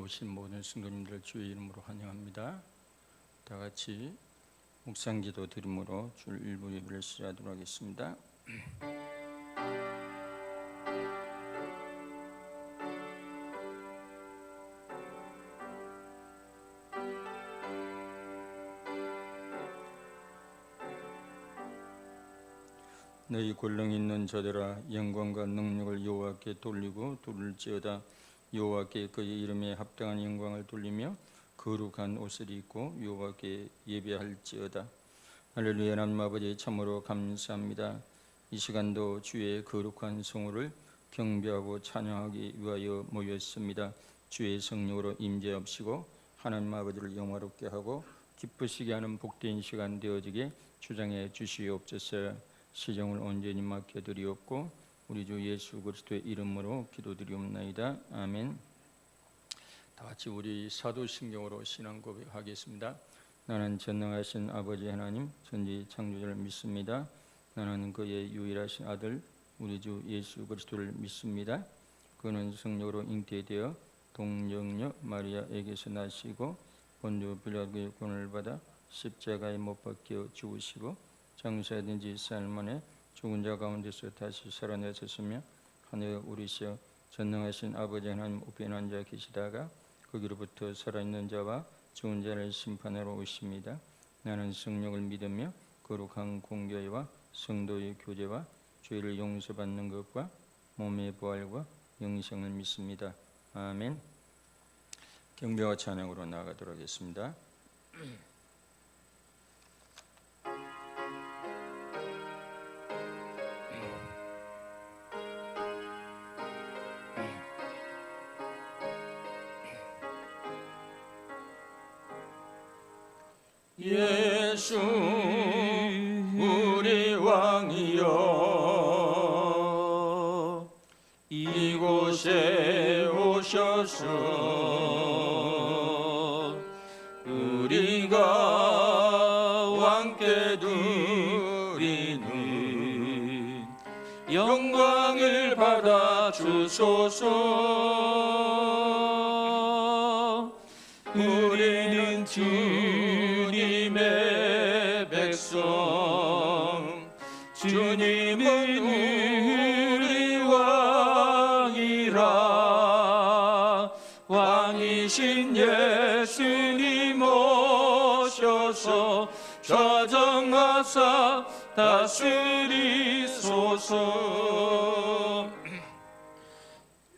오신 모든 성도님들 주의 이름으로 환영합니다. 다 같이 묵상기도 드림으로 줄 일부 예배를 시작하도록 하겠습니다. 너희 권능 있는 자들아, 영광과 능력을 여호와께 돌리고 돌릴지어다. 여호와께 그의 이름에 합당한 영광을 돌리며 거룩한 옷을 입고 여호와께 예배할지어다. 할렐루야. 하나님 아버지, 참으로 감사합니다. 이 시간도 주의 거룩한 성호를 경배하고 찬양하기 위하여 모였습니다. 주의 성령으로 임재하시고 하나님 아버지를 영화롭게 하고 기쁘시게 하는 복된 시간 되어지게 주장해 주시옵소서. 시정을 온전히 맡겨드리옵고 우리 주 예수 그리스도의 이름으로 기도드리옵나이다. 아멘. 다 같이 우리 사도신경으로 신앙 고백하겠습니다. 나는 전능하신 아버지 하나님 전지 창조주를 믿습니다. 나는 그의 유일하신 아들 우리 주 예수 그리스도를 믿습니다. 그는 성령으로 잉태되어 동정녀 마리아에게서 나시고 본주 빌라도의 권을 받아 십자가에 못 박혀 죽으시고 장사된 지 사흘 만에 죽은 자 가운데서 다시 살아나셨으며 하늘에 오르셔 전능하신 아버지 하나님 우편에 앉아 계시다가 거기로부터 살아있는 자와 죽은 자를 심판하러 오십니다. 나는 성령을 믿으며 거룩한 공교회와 성도의 교제와 죄를 용서받는 것과 몸의 부활과 영생을 믿습니다. 아멘. 경배와 찬양으로 나아가도록 하겠습니다. 예수 우리 왕이여 이곳에 오셔서 우리가 왕께 드리는 영광을 받아 주소서. 우리는 주님의 백성, 주님은 우리 왕이라. 왕이신 예수님 오셔서 좌정하사 다스리소서.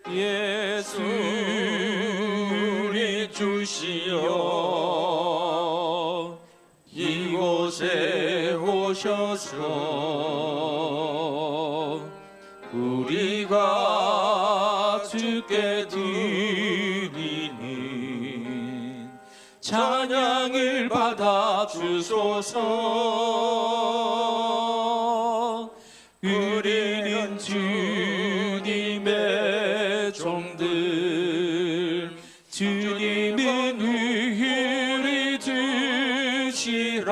예수 우리 주시여 이곳에 오셔서 우리가 주께 드리는 찬양을 받아 주소서. 우리는 주님의 종들, 주님은 우리 주시라.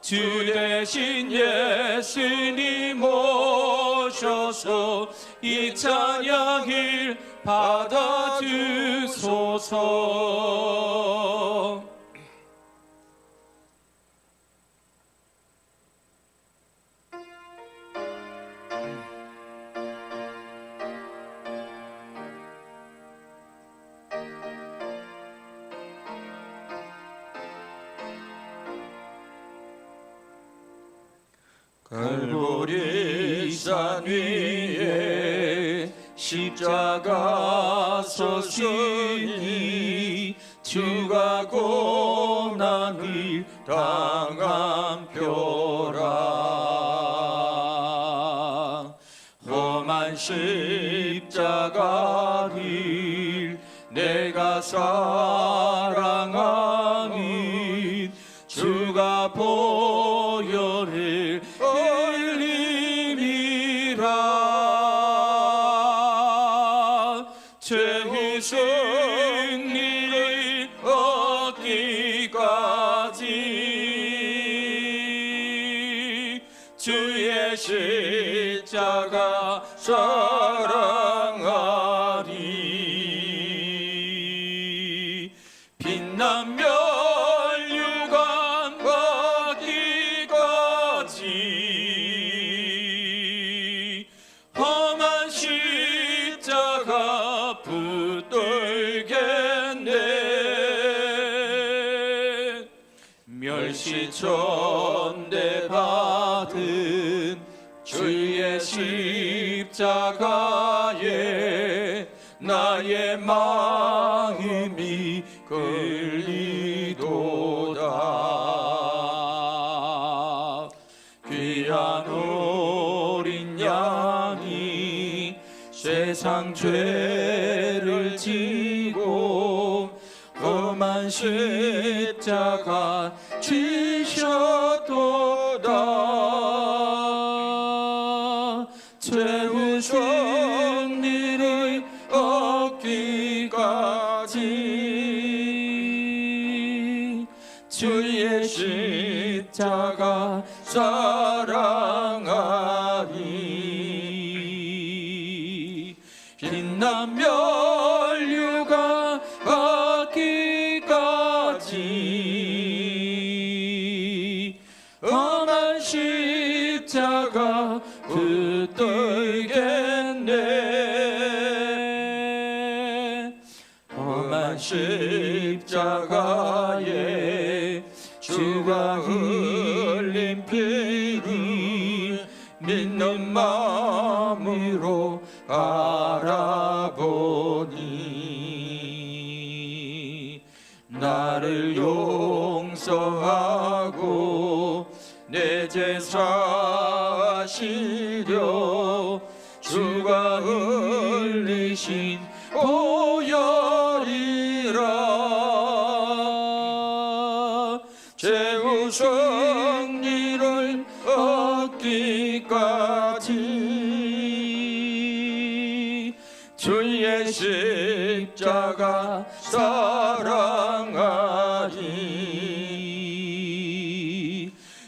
주 대신 예수님 오셔서 이 찬양을 받아 주소서. 갈보리 산 위에 십자가 서시니 주가 고난을 당한 표라. 험한 십자가를 내가 사랑하는 주가 보혈을 흘림이라. 죄의 승리를 얻기까지 주의 십자가 사랑하리. 빛난 면류관 받기까지 험한 십자가 붙들겠네. 멸시천대 받은 주의 십자가에 나의 마음이 끌리도다. 귀한 어린 양이 세상 죄를 지고 험한 십자가 지셨도다. 채우신 일을 얻기까지 주의 십자가 사랑하리. 빛난 면류관 받기까지 험한 십자가 붙들겠네. 험한 십자가에 주가 흘린 피를 믿는 마음으로 바라보니 나를 용서하고 내 죄 사시려 주가 흘리신 보혈이라. 최후 승리를 얻기까지 주의 십자가 사랑하리.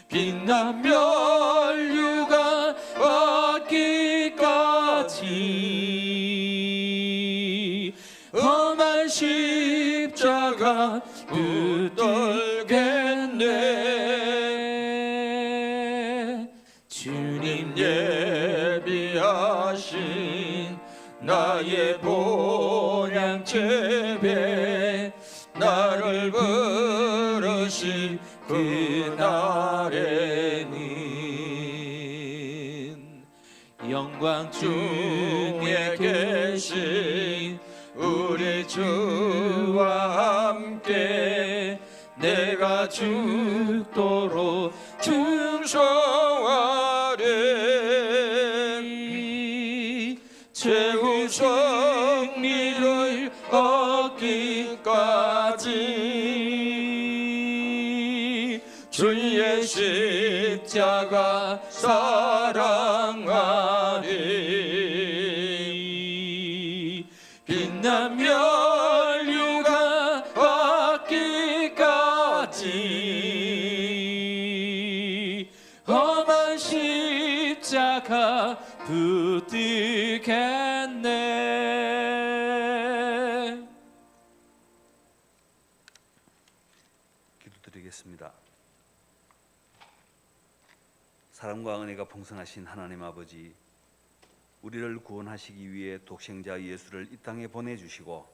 빛난 면류관 받기까지 험한 십자가 붙들겠네. 주님 예비하신 나의 본향 제배 나를 부르신 그날에는 영광 중에 계신 우리 주와 함께 내가 죽도록 충성하리. 최후 승리를 얻기까지 주의 십자가 사랑하리. 빛난 면류관 받기까지 험한 십자가 붙들겠네. 기도드리겠습니다. 사랑과 은혜가 풍성하신 하나님 아버지, 우리를 구원하시기 위해 독생자 예수를 이 땅에 보내주시고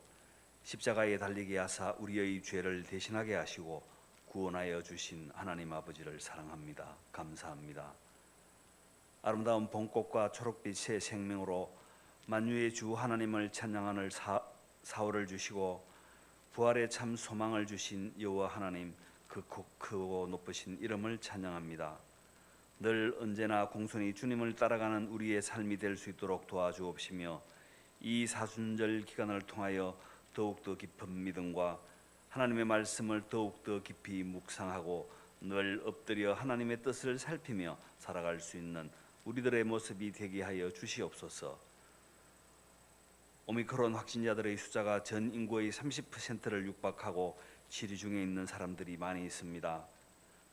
십자가에 달리게 하사 우리의 죄를 대신하게 하시고 구원하여 주신 하나님 아버지를 사랑합니다. 감사합니다. 아름다운 봄꽃과 초록빛의 생명으로 만유의 주 하나님을 찬양하는 사월을 주시고 부활의 참 소망을 주신 여호와 하나님, 그 크고 높으신 이름을 찬양합니다. 늘 언제나 공손히 주님을 따라가는 우리의 삶이 될 수 있도록 도와주옵시며 이 사순절 기간을 통하여 더욱더 깊은 믿음과 하나님의 말씀을 더욱더 깊이 묵상하고 늘 엎드려 하나님의 뜻을 살피며 살아갈 수 있는 우리들의 모습이 되게 하여 주시옵소서. 오미크론 확진자들의 숫자가 전 인구의 30%를 육박하고 치료 중에 있는 사람들이 많이 있습니다.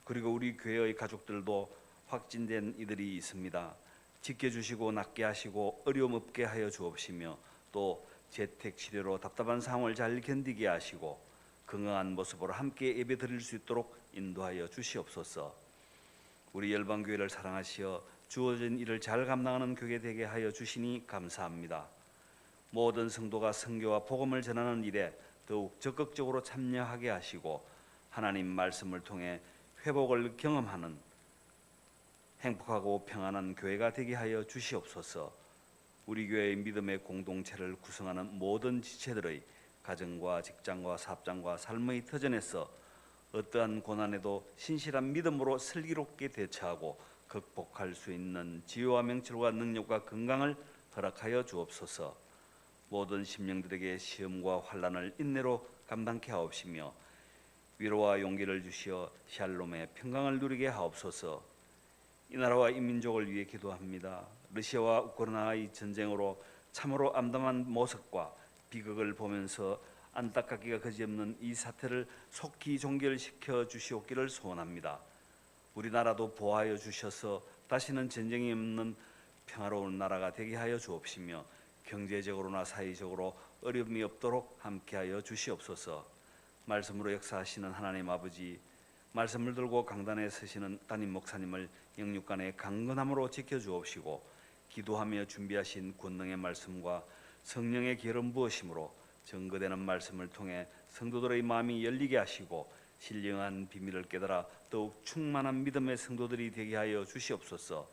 그리고 우리 교회의 가족들도 확진된 이들이 있습니다. 지켜주시고 낫게 하시고 어려움 없게 하여 주옵시며 또 재택 치료로 답답한 상황을 잘 견디게 하시고 건강한 모습으로 함께 예배드릴 수 있도록 인도하여 주시옵소서. 우리 열방교회를 사랑하시어 주어진 일을 잘 감당하는 교회 되게 하여 주시니 감사합니다. 모든 성도가 선교와 복음을 전하는 일에 더욱 적극적으로 참여하게 하시고 하나님 말씀을 통해 회복을 경험하는 행복하고 평안한 교회가 되게 하여 주시옵소서. 우리 교회의 믿음의 공동체를 구성하는 모든 지체들의 가정과 직장과 사업장과 삶의 터전에서 어떠한 고난에도 신실한 믿음으로 슬기롭게 대처하고 극복할 수 있는 지혜와 명철과 능력과 건강을 허락하여 주옵소서. 모든 심령들에게 시험과 환난을 인내로 감당케 하옵시며 위로와 용기를 주시어 샬롬의 평강을 누리게 하옵소서. 이 나라와 이 민족을 위해 기도합니다. 러시아와 우크라이나의 전쟁으로 참으로 암담한 모습과 비극을 보면서 안타깝기가 그지없는 이 사태를 속히 종결시켜 주시옵기를 소원합니다. 우리나라도 보호하여 주셔서 다시는 전쟁이 없는 평화로운 나라가 되게 하여 주옵시며 경제적으로나 사회적으로 어려움이 없도록 함께하여 주시옵소서. 말씀으로 역사하시는 하나님 아버지, 말씀을 들고 강단에 서시는 담임 목사님을 영육간의 강건함으로 지켜주옵시고 기도하며 준비하신 권능의 말씀과 성령의 기름 부으심으로 증거되는 말씀을 통해 성도들의 마음이 열리게 하시고 신령한 비밀을 깨달아 더욱 충만한 믿음의 성도들이 되게 하여 주시옵소서.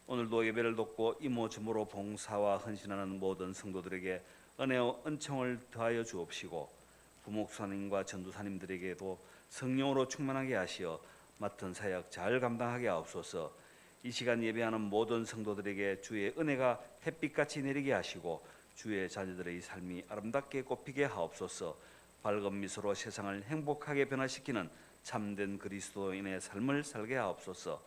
오늘도 예배를 돕고 이모저모로 봉사와 헌신하는 모든 성도들에게 은혜와 은총을 더하여 주옵시고 부목사님과 전도사님들에게도 성령으로 충만하게 하시어 맡은 사역 잘 감당하게 하옵소서. 이 시간 예배하는 모든 성도들에게 주의 은혜가 햇빛같이 내리게 하시고 주의 자녀들의 삶이 아름답게 꽃피게 하옵소서. 밝은 미소로 세상을 행복하게 변화시키는 참된 그리스도인의 삶을 살게 하옵소서.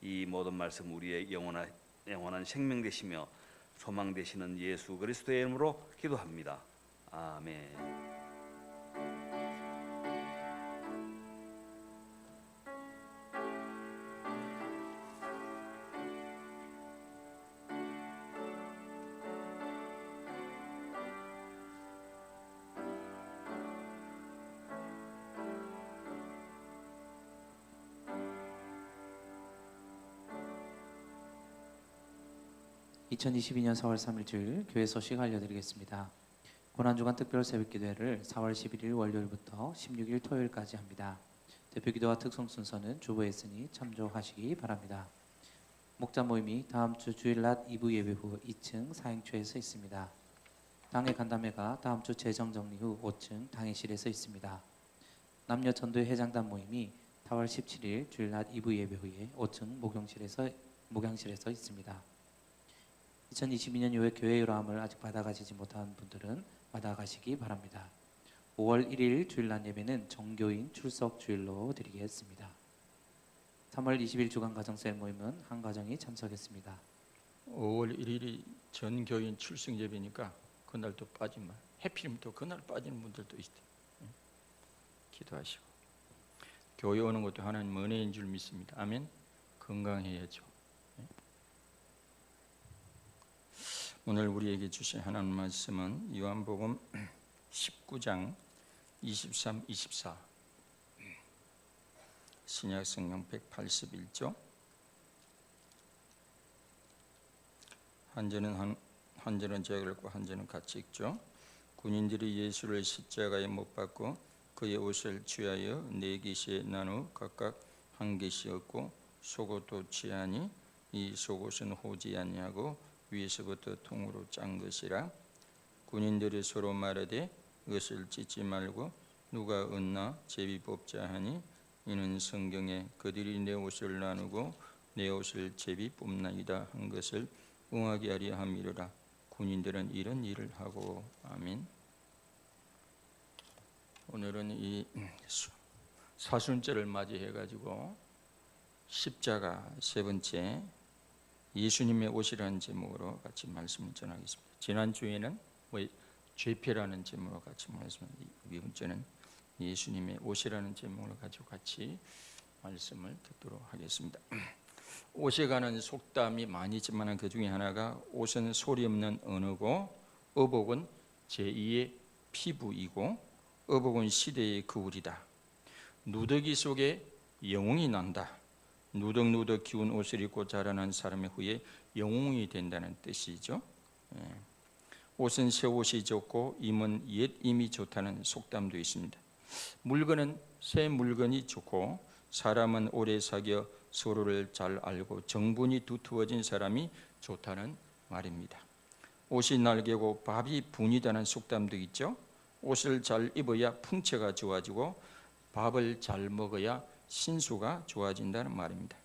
이 모든 말씀 우리의 영원한 생명 되시며 소망 되시는 예수 그리스도의 이름으로 기도합니다. 아멘. (2022년 4월 3일) 주일 교회 소식 알려드리겠습니다. 고난주간 특별 새벽기도회를 4월 11일 월요일부터 16일 토요일까지 합니다. 대표기도와 특송 순서는 주보에 있으니 참조하시기 바랍니다. 목자 모임이 다음 주 주일 낮 2부 예배 후 2층 사행초에서 있습니다. 당회 간담회가 다음 주 재정 정리 후 5층 당회실에서 있습니다. 남녀 전도회 회장단 모임이 4월 17일 주일 낮 2부 예배 후에 5층 목양실에서 있습니다. 2022년 요회 교회 요람을 아직 받아가시지 못한 분들은 받아가시기 바랍니다. 5월 1일 주일 낮 예배는 정교인 출석 주일로 드리겠습니다. 3월 20일 주간 가정셀 모임은 한 가정이 참석했습니다. 5월 1일이 전 교인 출석 예배니까 그날 또 빠지면 해필이면 또 그날 빠지는 분들도 있대. 기도하시고 교회 오는 것도 하나님 은혜인 줄 믿습니다. 아멘. 건강해야죠. 오늘 우리에게 주신 하나님 말씀은 요한복음 19장 23, 24 신약성경 181조 한 절은 제가 읽고 한 절은 같이 읽죠. 군인들이 예수를 십자가에 못 박고 그의 옷을 취하여 네 개시에 나누어 각각 한 개시였고 속옷도 취하니 이 속옷은 호지 아니하고 위에서부터 통으로 짠 것이라. 군인들이 서로 말하되 옷을 찢지 말고 누가 얻나 제비 뽑자 하니 이는 성경에 그들이 내 옷을 나누고 내 옷을 제비 뽑나이다 한 것을 응하게 하려 함이로라. 군인들은 이런 일을 하고. 아멘. 오늘은 이 사순절을 맞이해 가지고 십자가 세 번째 예수님의 옷이라는 제목으로 같이 말씀을 전하겠습니다. 지난주에는 죄패라는 제목으로 같이 말씀했는데 이번 주는 예수님의 옷이라는 제목으로 가지고 같이 말씀을 듣도록 하겠습니다. 옷에 관한 속담이 많이 있지만 그 중에 하나가 옷은 소리 없는 언어고 의복은 제2의 피부이고 어복은 시대의 거울이다. 누더기 속에 영웅이 난다. 누덕누덕 기운 옷을 입고 자라난 사람의 후에 영웅이 된다는 뜻이죠. 옷은 새 옷이 좋고 임은 옛 임이 좋다는 속담도 있습니다. 물건은 새 물건이 좋고 사람은 오래 사귀어 서로를 잘 알고 정분이 두터워진 사람이 좋다는 말입니다. 옷이 날개고 밥이 분이다는 속담도 있죠. 옷을 잘 입어야 풍채가 좋아지고 밥을 잘 먹어야 신수가 좋아진다는 말입니다.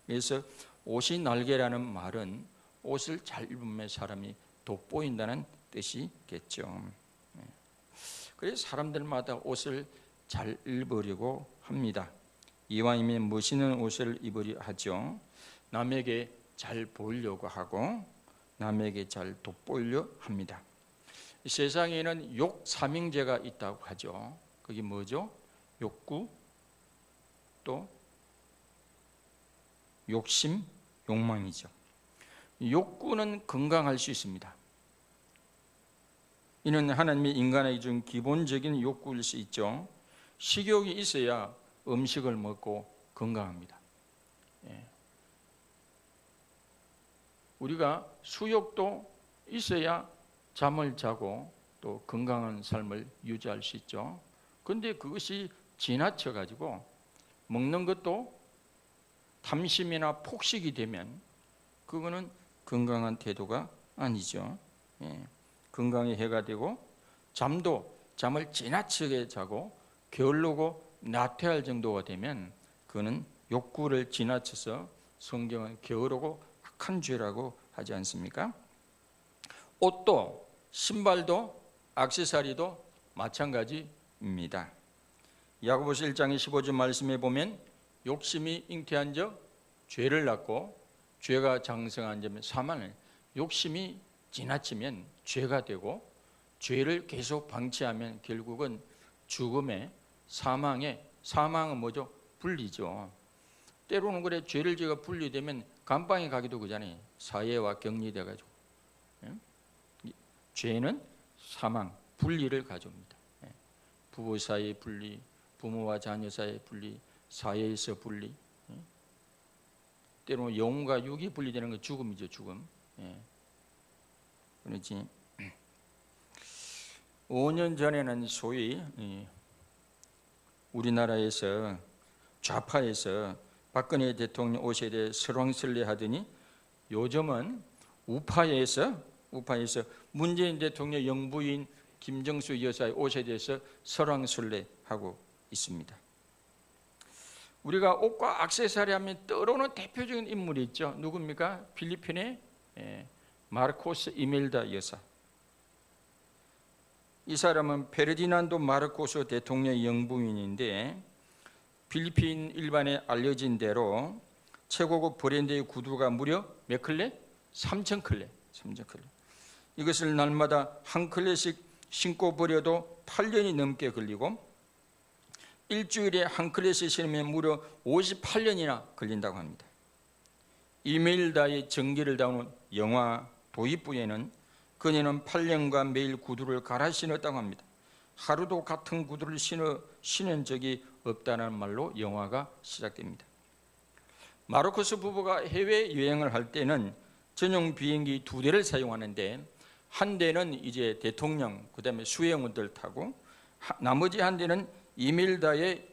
그래서 옷이 날개라는 말은 옷을 잘 입으면 사람이 돋보인다는 뜻이겠죠. 그래서 사람들마다 옷을 잘 입으려고 합니다. 이왕이면 멋있는 옷을 입으려 하죠. 남에게 잘 보이려고 하고 남에게 잘 돋보이려 합니다. 세상에는 욕삼형제가 있다고 하죠. 그게 뭐죠? 욕구, 또 욕심, 욕망이죠. 욕구는 건강할 수 있습니다. 이는 하나님이 인간에게 준 기본적인 욕구일 수 있죠. 식욕이 있어야 음식을 먹고 건강합니다. 우리가 수욕도 있어야 잠을 자고 또 건강한 삶을 유지할 수 있죠. 그런데 그것이 지나쳐 가지고 먹는 것도 탐심이나 폭식이 되면 그거는 건강한 태도가 아니죠. 건강에 해가 되고 잠을 지나치게 자고 게을르고 나태할 정도가 되면 그거는 욕구를 지나쳐서 성경은 게으르고 악한 죄라고 하지 않습니까? 옷도 신발도 액세서리도 마찬가지입니다. 야고보서 1장 15절 말씀에 보면 욕심이 잉태한 적 죄를 낳고 죄가 장성한 점은 사망을, 욕심이 지나치면 죄가 되고 죄를 계속 방치하면 결국은 죽음에 사망은 뭐죠? 분리죠. 때로는 그래 죄를 지가 분리되면 감방에 가기도 그잖아요. 사회와 격리돼 가지고. 죄는 사망, 분리를 가져옵니다. 부부 사이의 분리, 부모와 자녀 사이의 분리, 사회에서 분리. 때로는 영과 육이 분리되는 건 죽음이죠, 죽음. 그렇지. 5년 전에는 소위 우리나라에서 좌파에서 박근혜 대통령 옷에 대해 설왕설래 하더니 요즘은 우파에서 문재인 대통령 영부인 김정수 여사의 옷에 대해서 설왕설래하고 있습니다. 우리가 옷과 액세서리 하면 떠오르는 대표적인 인물이 있죠. 누굽니까? 필리핀의 마르코스 이멜다 여사. 이 사람은 페르디난도 마르코스 대통령의 영부인인데 필리핀 일반에 알려진 대로 최고급 브랜드의 구두가 무려 몇 클레? 3,000클레. 이것을 날마다 한 클레씩 신고 버려도 8년이 넘게 걸리고 일주일에 한 클레씩 신으면 무려 58년이나 걸린다고 합니다. 이멜다의 전기를 다루는 영화 도입부에는 그녀는 8년간 매일 구두를 갈아 신었다고 합니다. 하루도 같은 구두를 신은 적이 없다는 말로 영화가 시작됩니다. 마르코스 부부가 해외여행을 할 때는 전용 비행기 2대를 사용하는데 한 대는 이제 대통령, 그 다음에 수행원들 타고 나머지 한 대는 이멜다의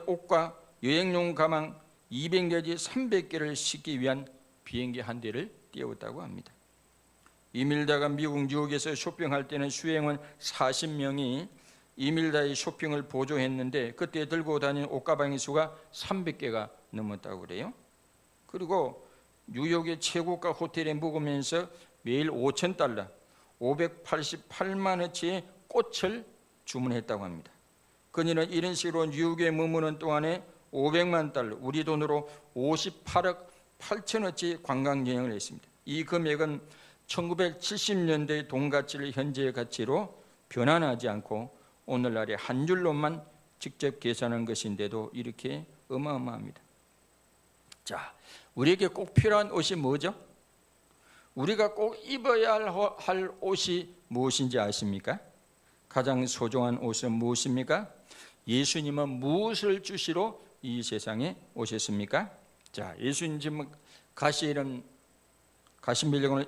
옷과 여행용 가방 200 내지 300개를 싣기 위한 비행기 한 대를 띄웠다고 합니다. 이멜다가 미국 뉴욕에서 쇼핑할 때는 수행원 40명이 이멜다의 쇼핑을 보조했는데 그때 들고 다니는 옷가방의 수가 300개가 넘었다고 그래요. 그리고 뉴욕의 최고가 호텔에 묵으면서 매일 $5,000, 588만 원치의 꽃을 주문했다고 합니다. 그녀는 이런 식으로 뉴욕에 머무는 동안에 $500만, 우리 돈으로 58억 8천원치 관광 여행을 했습니다. 이 금액은 1970년대 돈 가치를 현재의 가치로 변환하지 않고 오늘날의 한 줄로만 직접 계산한 것인데도 이렇게 어마어마합니다. 자, 우리에게 꼭 필요한 옷이 뭐죠? 우리가 꼭 입어야 할 옷이 무엇인지 아십니까? 가장 소중한 옷은 무엇입니까? 예수님은 무엇을 주시러 이 세상에 오셨습니까? 자, 예수님 지금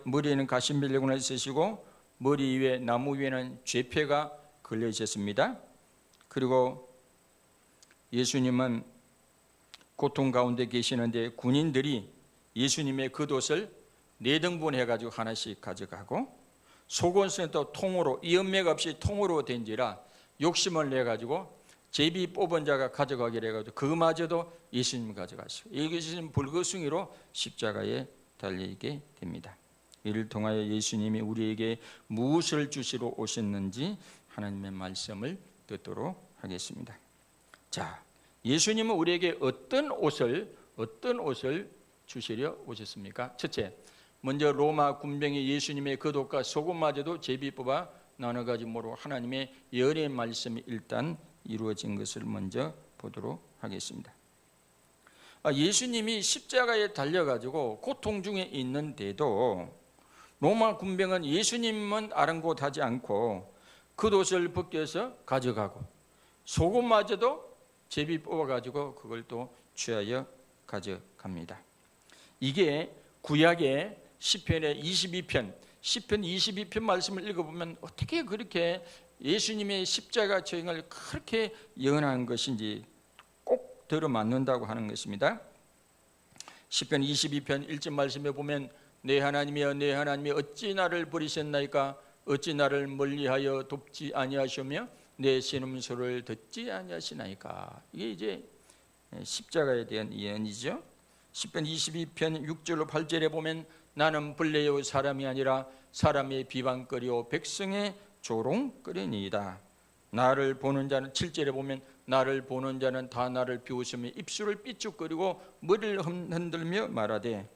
머리에는 가시밀려군을 쓰시고 머리 위에 나무 위에는 쇠패가 걸려 있었습니다. 그리고 예수님은 고통 가운데 계시는데 군인들이 예수님의 겉옷을 4등분 해가지고 하나씩 가져가고 속옷은 또 통으로 이은매가 없이 통으로 된지라 욕심을 내가지고 제비 뽑은 자가 가져가기로 해가지고 그마저도 예수님 가져가시고 이것은 불거숭이로 십자가에 달리게 됩니다. 이를 통하여 예수님이 우리에게 무엇을 주시러 오셨는지 하나님의 말씀을 듣도록 하겠습니다. 자, 예수님은 우리에게 어떤 옷을 주시려 오셨습니까? 첫째, 먼저 로마 군병이 예수님의 겉옷과 속옷마저도 제비 뽑아 나눠가지므로 하나님의 열의 말씀이 일단 이루어진 것을 먼저 보도록 하겠습니다. 예수님이 십자가에 달려가지고 고통 중에 있는데도 로마 군병은 예수님은 아랑곳하지 않고 겉옷을 벗겨서 가져가고 속옷마저도 제비 뽑아가지고 그걸 또 취하여 가져갑니다. 이게 구약의 시편의 22편 22편 말씀을 읽어보면 어떻게 그렇게 예수님의 십자가 처형을 그렇게 예언한 것인지 꼭 들어맞는다고 하는 것입니다. 시편 22편 1절 말씀에 보면 내 하나님이여 내 하나님이 어찌 나를 버리셨나이까 어찌 나를 멀리하여 돕지 아니하시며 내 신음소리를 듣지 아니하시나이까. 이게 이제 십자가에 대한 예언이죠. 시편 22편 6절로 8절에 보면 나는 벌레요 사람이 아니라 사람의 비방거리요 백성의 조롱거리니이다. 나를 보는 자는 7절에 보면 나를 보는 자는 다 나를 비웃으며 입술을 삐죽거리고 머리를 흔들며 말하되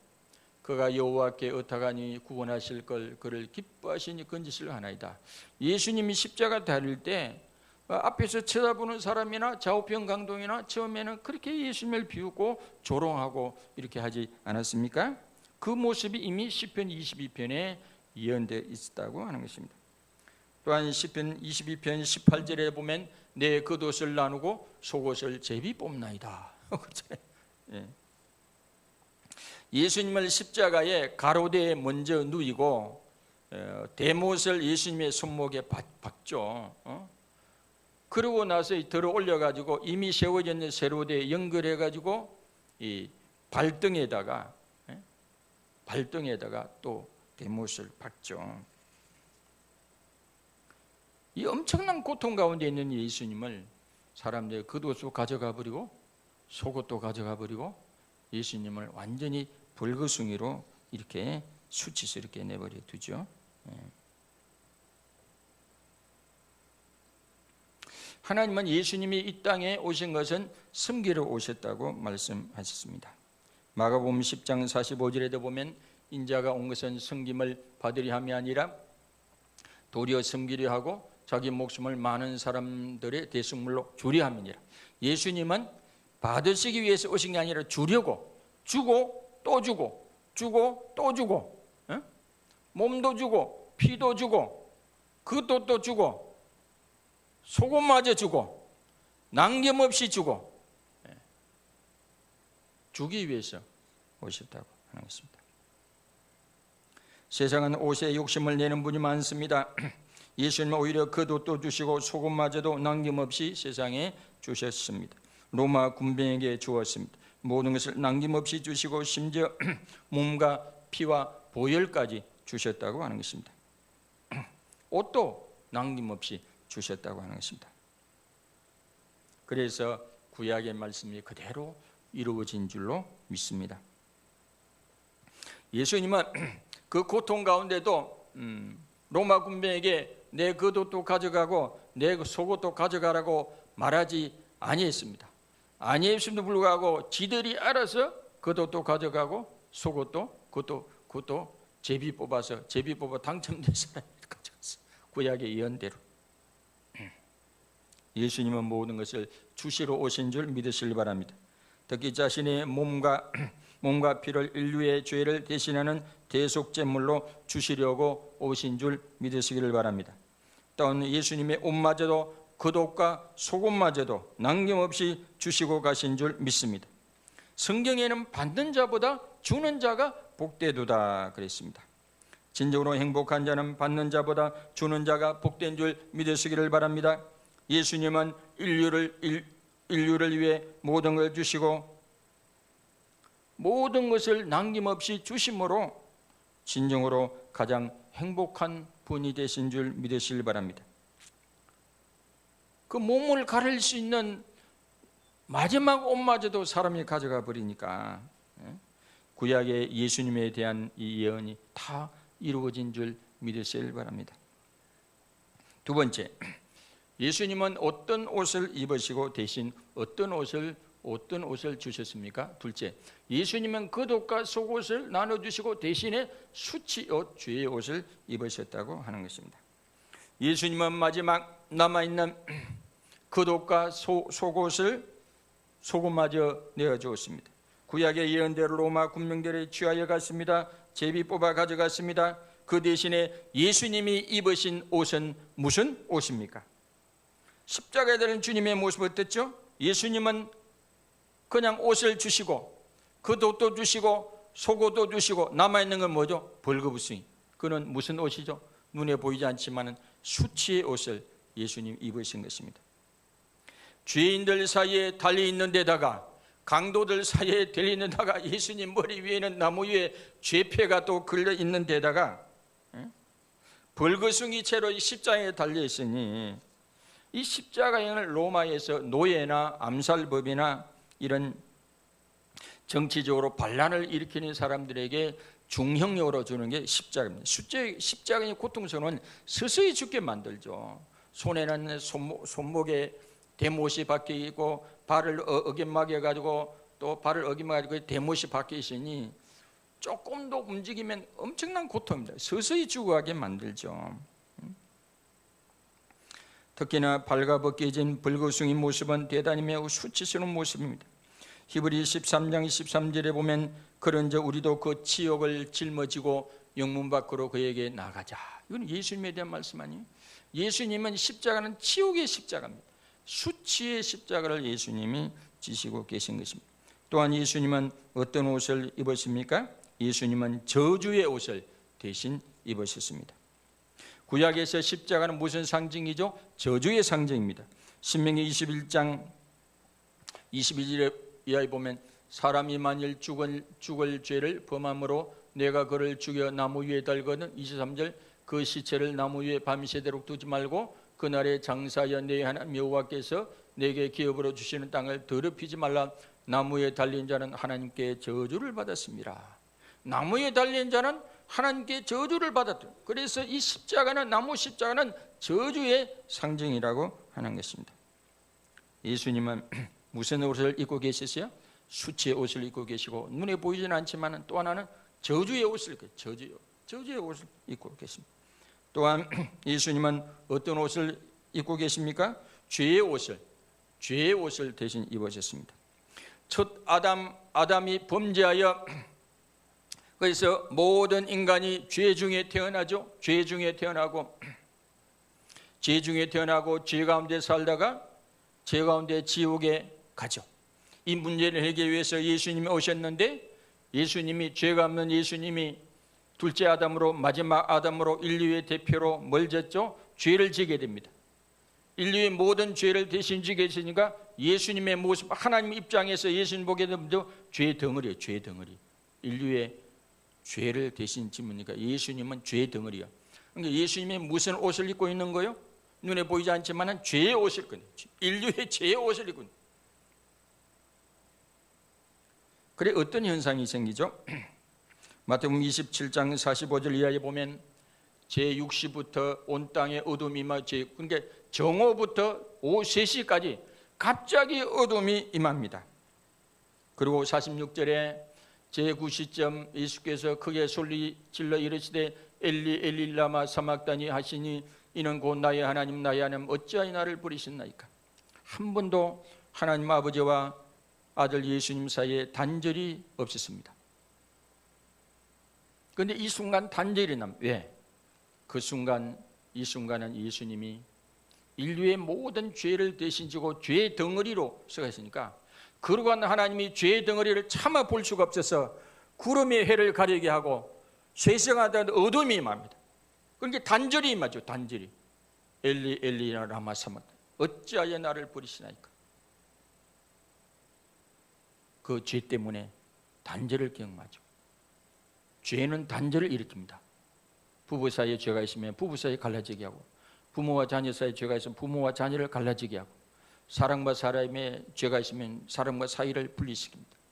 그가 여호와께 의탁하니 구원하실 걸 그를 기뻐하시니 건지실 하나이다. 예수님이 십자가 달릴 때 앞에서 쳐다보는 사람이나 좌우편 강동이나 처음에는 그렇게 예수님을 비웃고 조롱하고 이렇게 하지 않았습니까? 그 모습이 이미 시편 22편에 예언되어 있었다고 하는 것입니다. 또한 시편 22편 18절에 보면 내 겉옷을 나누고 속옷을 제비 뽑나이다. 예수님을 십자가에 가로대에 먼저 누이고 대못을 예수님의 손목에 박죠. 그러고 나서 들어 올려가지고 이미 세워져 있는 세로대에 연결해가지고 이 발등에다가 또 대못을 박죠. 이 엄청난 고통 가운데 있는 예수님을 사람들이 겉옷도 가져가 버리고 속옷도 가져가 버리고 예수님을 완전히 불거숭이로 이렇게 수치스럽게 내버려 두죠. 하나님은 예수님이 이 땅에 오신 것은 섬기러 오셨다고 말씀하셨습니다. 마가복음 10장 45절에도 보면 인자가 온 것은 섬김을 받으려 함이 아니라 도리어 섬기려 하고 자기 목숨을 많은 사람들의 대속물로 주려 함이니라. 예수님은 받으시기 위해서 오신 게 아니라 주려고 주고 또 주고 주고 또 주고 몸도 주고 피도 주고 그것도 또 주고 속옷마저 주고 남김없이 주고 주기 위해서 오셨다고 하는 것입니다. 세상은 옷에 욕심을 내는 분이 많습니다. 예수님은 오히려 겉옷도 주시고 속옷마저도 남김없이 세상에 주셨습니다. 로마 군병에게 주었습니다. 모든 것을 남김없이 주시고 심지어 몸과 피와 보혈까지 주셨다고 하는 것입니다. 옷도 남김없이 주셨다고 하는 것입니다. 그래서 구약의 말씀이 그대로 이루어진 줄로 믿습니다. 예수님은 그 고통 가운데도 로마 군병에게 내 겉옷도 가져가고 내 속옷도 가져가라고 말하지 아니했습니다. 아니했음에도 불구하고 지들이 알아서 겉옷도 가져가고 속옷도 그것도 제비 뽑아 당첨된 사람이 가져갔어요. 구약의 예언대로. 예수님은 모든 것을 주시러 오신 줄 믿으시기 바랍니다. 특히 자신의 몸과 피를 인류의 죄를 대신하는 대속제물로 주시려고 오신 줄 믿으시기를 바랍니다. 또한 예수님의 옷마저도 겉옷과 속옷마저도 남김없이 주시고 가신 줄 믿습니다. 성경에는 받는 자보다 주는 자가 복되도다 그랬습니다. 진정으로 행복한 자는 받는 자보다 주는 자가 복된 줄 믿으시기를 바랍니다. 예수님은 인류를 위해 모든 걸 주시고 모든 것을 남김없이 주심으로 진정으로 가장 행복한 분이 되신 줄 믿으시길 바랍니다. 그 몸을 가릴 수 있는 마지막 옷마저도 사람이 가져가 버리니까 구약의 예수님에 대한 이 예언이 다 이루어진 줄 믿으시길 바랍니다. 두 번째, 예수님은 어떤 옷을 입으시고 대신 어떤 옷을 주셨습니까? 둘째, 예수님은 겉옷과 속옷을 나눠주시고 대신에 수치옷, 죄의 옷을 입으셨다고 하는 것입니다. 예수님은 마지막 남아있는 겉옷과 속옷마저 내어주었습니다. 구약의 예언대로 로마 군병들에 취하여 갔습니다. 제비 뽑아 가져갔습니다. 그 대신에 예수님이 입으신 옷은 무슨 옷입니까? 십자가에 달린 주님의 모습 어땠죠? 예수님은 그냥 옷을 주시고 겉옷도 주시고 속옷도 주시고 남아있는 건 뭐죠? 벌거벗이. 그는 무슨 옷이죠? 눈에 보이지 않지만 수치의 옷을 예수님 입으신 것입니다. 죄인들 사이에 달려있는 데다가 강도들 사이에 달려있는 데다가 예수님 머리 위에는 나무 위에 죄패가 또 걸려있는 데다가 벌거숭이 채로 십자가에 달려있으니 이 십자가에는 로마에서 노예나 암살법이나 이런 정치적으로 반란을 일으키는 사람들에게 중형력으로 주는 게 십자가입니다. 십자가의 고통스러운 서서히 죽게 만들죠. 손에는 손목에 대못이 박혀 있고 발을 어깃막여 가지고 또 발을 어깃막여 가지고 대못이 박혀 있으니 조금 더 움직이면 엄청난 고통입니다. 서서히 죽어가게 만들죠. 특히나 발가벗겨진 벌거숭이 모습은 대단히 매우 수치스러운 모습입니다. 히브리 13장 13절에 보면 그런저 우리도 그 치욕을 짊어지고 영문 밖으로 그에게 나가자. 이건 예수님에 대한 말씀 아니에요? 예수님은 십자가는 치욕의 십자가입니다. 수치의 십자가를 예수님이 지시고 계신 것입니다. 또한 예수님은 어떤 옷을 입으십니까? 예수님은 저주의 옷을 대신 입으셨습니다. 구약에서 십자가는 무슨 상징이죠? 저주의 상징입니다. 신명기 21장 22절에 이하에 보면 사람이 만일 죽을 죄를 범함으로 내가 그를 죽여 나무 위에 달거든 23절 그 시체를 나무 위에 밤새도록 두지 말고 그날에 장사하여 내 하나님 여호와께서 내게 기업으로 주시는 땅을 더럽히지 말라. 나무에 달린 자는 하나님께 저주를 받았습니다. 나무에 달린 자는 하나님께 저주를 받았다. 그래서 이 십자가는 나무 십자가는 저주의 상징이라고 하는 것입니다. 예수님은 무슨 옷을 입고 계셨어요? 수치의 옷을 입고 계시고 눈에 보이지는 않지만 또 하나는 저주의 옷을 입고 저주의 옷을 입고 계십니다. 또한 예수님은 어떤 옷을 입고 계십니까? 죄의 옷을 대신 입으셨습니다. 첫 아담이 범죄하여 그래서 모든 인간이 죄 중에 태어나죠. 죄 중에 태어나고 죄 가운데 살다가 죄 가운데 지옥에 가죠. 이 문제를 해결하기 위해서 예수님이 오셨는데 예수님이 죄가 없는 예수님이 둘째 아담으로 마지막 아담으로 인류의 대표로 뭘 졌죠? 죄를 지게 됩니다. 인류의 모든 죄를 대신 지게 했으니까 예수님의 모습 하나님 입장에서 예수님 보게 되면 죄 덩어리예요. 죄 덩어리. 인류의 죄를 대신 짊으니까 예수님은 죄 덩어리야. 그러니까 예수님이 무슨 옷을 입고 있는 거예요? 눈에 보이지 않지만 죄의 옷을 입고 있는 거예요. 인류의 죄의 옷을 입고 있는 거예요. 그래 어떤 현상이 생기죠? 마태복음 27장 45절 이하에 보면 제6시부터 온 땅에 어둠이 임하지. 그러니까 정오부터 오후 3시까지 갑자기 어둠이 임합니다. 그리고 46절에 제9시쯤 예수께서 크게 소리질러 이르시되 엘리 엘리 라마 사막다니 하시니 이는 곧 나의 하나님 어찌하여 나를 부르셨나이까. 한 번도 하나님 아버지와 아들 예수님 사이에 단절이 없었습니다. 그런데 이 순간 단절이 납니다. 왜? 그 순간 이 순간은 예수님이 인류의 모든 죄를 대신 지고 죄의 덩어리로 서 있으니까 그러한 하나님이 죄의 덩어리를 참아 볼 수가 없어서 구름의 해를 가리게 하고 쇠성하던 어둠이 임합니다. 그러니까 단절이 임하죠. 단절이. 엘리 엘리 라마 사마다 어찌하여 나를 버리시나이까. 그 죄 때문에 단절을 경험하죠. 죄는 단절을 일으킵니다. 부부 사이에 죄가 있으면 부부 사이에 갈라지게 하고, 부모와 자녀 사이에 죄가 있으면 부모와 자녀를 갈라지게 하고, 사람과 사람의 죄가 있으면 사람과 사이를 분리시킵니다.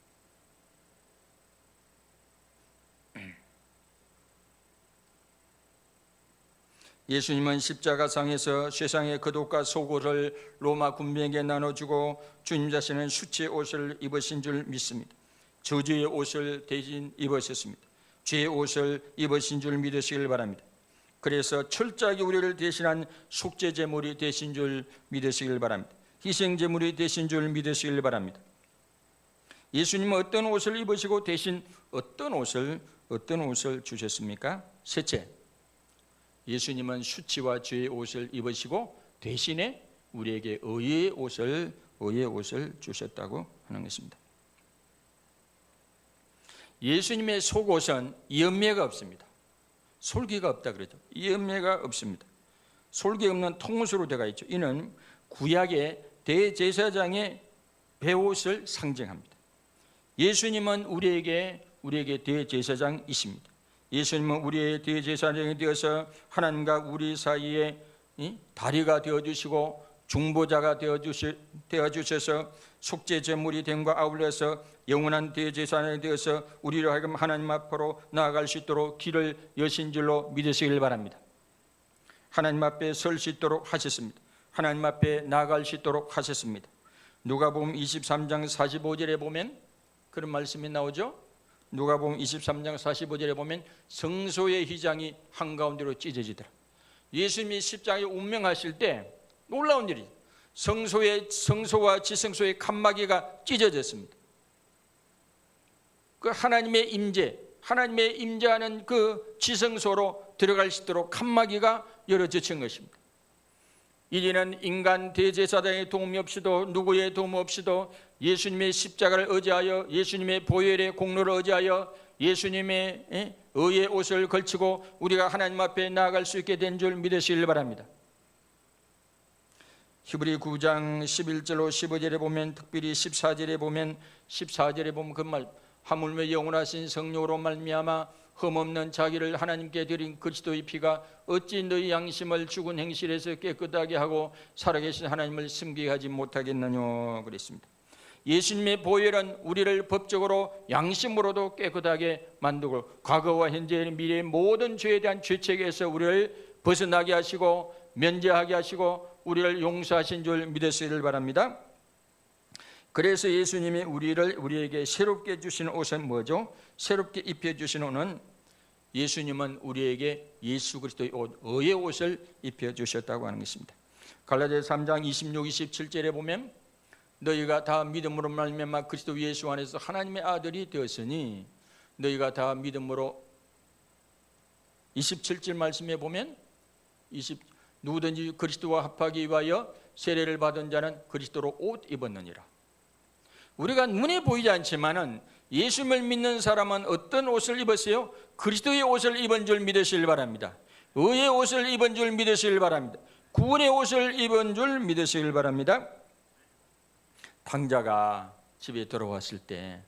예수님은 십자가상에서 세상의 거독과 속옷을 로마 군병에게 나눠주고 주님 자신은 수치의 옷을 입으신 줄 믿습니다. 저주의 옷을 대신 입으셨습니다. 죄의 옷을 입으신 줄 믿으시길 바랍니다. 그래서 철저하게 우리를 대신한 속죄제물이 되신 줄 믿으시길 바랍니다. 희생제물이 되신 줄 믿으시길 바랍니다. 예수님은 어떤 옷을 입으시고 대신 어떤 옷을 주셨습니까? 셋째, 예수님은 수치와 죄의 옷을 입으시고 대신에 우리에게 의의 옷을 주셨다고 하는 것입니다. 예수님의 속옷은 이음매가 없습니다. 솔기가 없다 그러죠. 이음매가 없습니다. 솔기 없는 통옷으로 되어 있죠. 이는 구약의 대제사장의 베옷을 상징합니다. 예수님은 우리에게 대제사장이십니다. 예수님은 우리의 대제사장이 되어서 하나님과 우리 사이에 다리가 되어주시고 중보자가 되어주셔서 속죄제물이 됨과 아울러서 영원한 대제사장이 되어서 우리로 하여금 하나님 앞으로 나아갈 수 있도록 길을 여신 줄로 믿으시길 바랍니다. 하나님 앞에 설 수 있도록 하셨습니다. 하나님 앞에 나아갈 수 있도록 하셨습니다. 누가복음 23장 45절에 보면 그런 말씀이 나오죠. 누가복음 23장 45절에 보면 성소의 휘장이 한가운데로 찢어지더라. 예수님이 십자가에 운명하실 때 놀라운 일이 성소와 지성소의 칸막이가 찢어졌습니다. 그 하나님의 임재하는 그 지성소로 들어갈 수 있도록 칸막이가 열어젖힌 것입니다. 이제는 인간 대제사장의 도움이 없이도 누구의 도움 없이도 예수님의 십자가를 의지하여 예수님의 보혈의 공로를 의지하여 예수님의 의의 옷을 걸치고 우리가 하나님 앞에 나아갈 수 있게 된 줄 믿으시길 바랍니다. 히브리 9장 11절로 15절에 보면 특별히 14절에 보면 그 말 하물며 영원하신 성령으로 말미암아 흠없는 자기를 하나님께 드린 그리스도의 피가 어찌 너희 양심을 죽은 행실에서 깨끗하게 하고 살아계신 하나님을 숨기게 하지 못하겠느냐 그랬습니다. 예수님의 보혈은 우리를 법적으로 양심으로도 깨끗하게 만들고 과거와 현재 미래의 모든 죄에 대한 죄책에서 우리를 벗어나게 하시고 면제하게 하시고 우리를 용서하신 줄 믿으시길 바랍니다. 그래서 예수님이 우리에게 새롭게 주시는 옷은 뭐죠? 새롭게 입혀주시는 옷은 예수님은 우리에게 예수 그리스도의 옷, 의의 옷을 입혀주셨다고 하는 것입니다. 갈라디아서 3장 26, 27절에 보면 너희가 다 믿음으로 말미암아 그리스도 예수 안에서 하나님의 아들이 되었으니 너희가 다 믿음으로 27절 말씀에 보면 누구든지 그리스도와 합하기 위하여 세례를 받은 자는 그리스도로 옷 입었느니라. 우리가 눈에 보이지 않지만은 예수님을 믿는 사람은 어떤 옷을 입었어요? 그리스도의 옷을 입은 줄 믿으시길 바랍니다. 의의 옷을 입은 줄 믿으시길 바랍니다. 구원의 옷을 입은 줄 믿으시길 바랍니다. 당자가 집에 들어왔을 때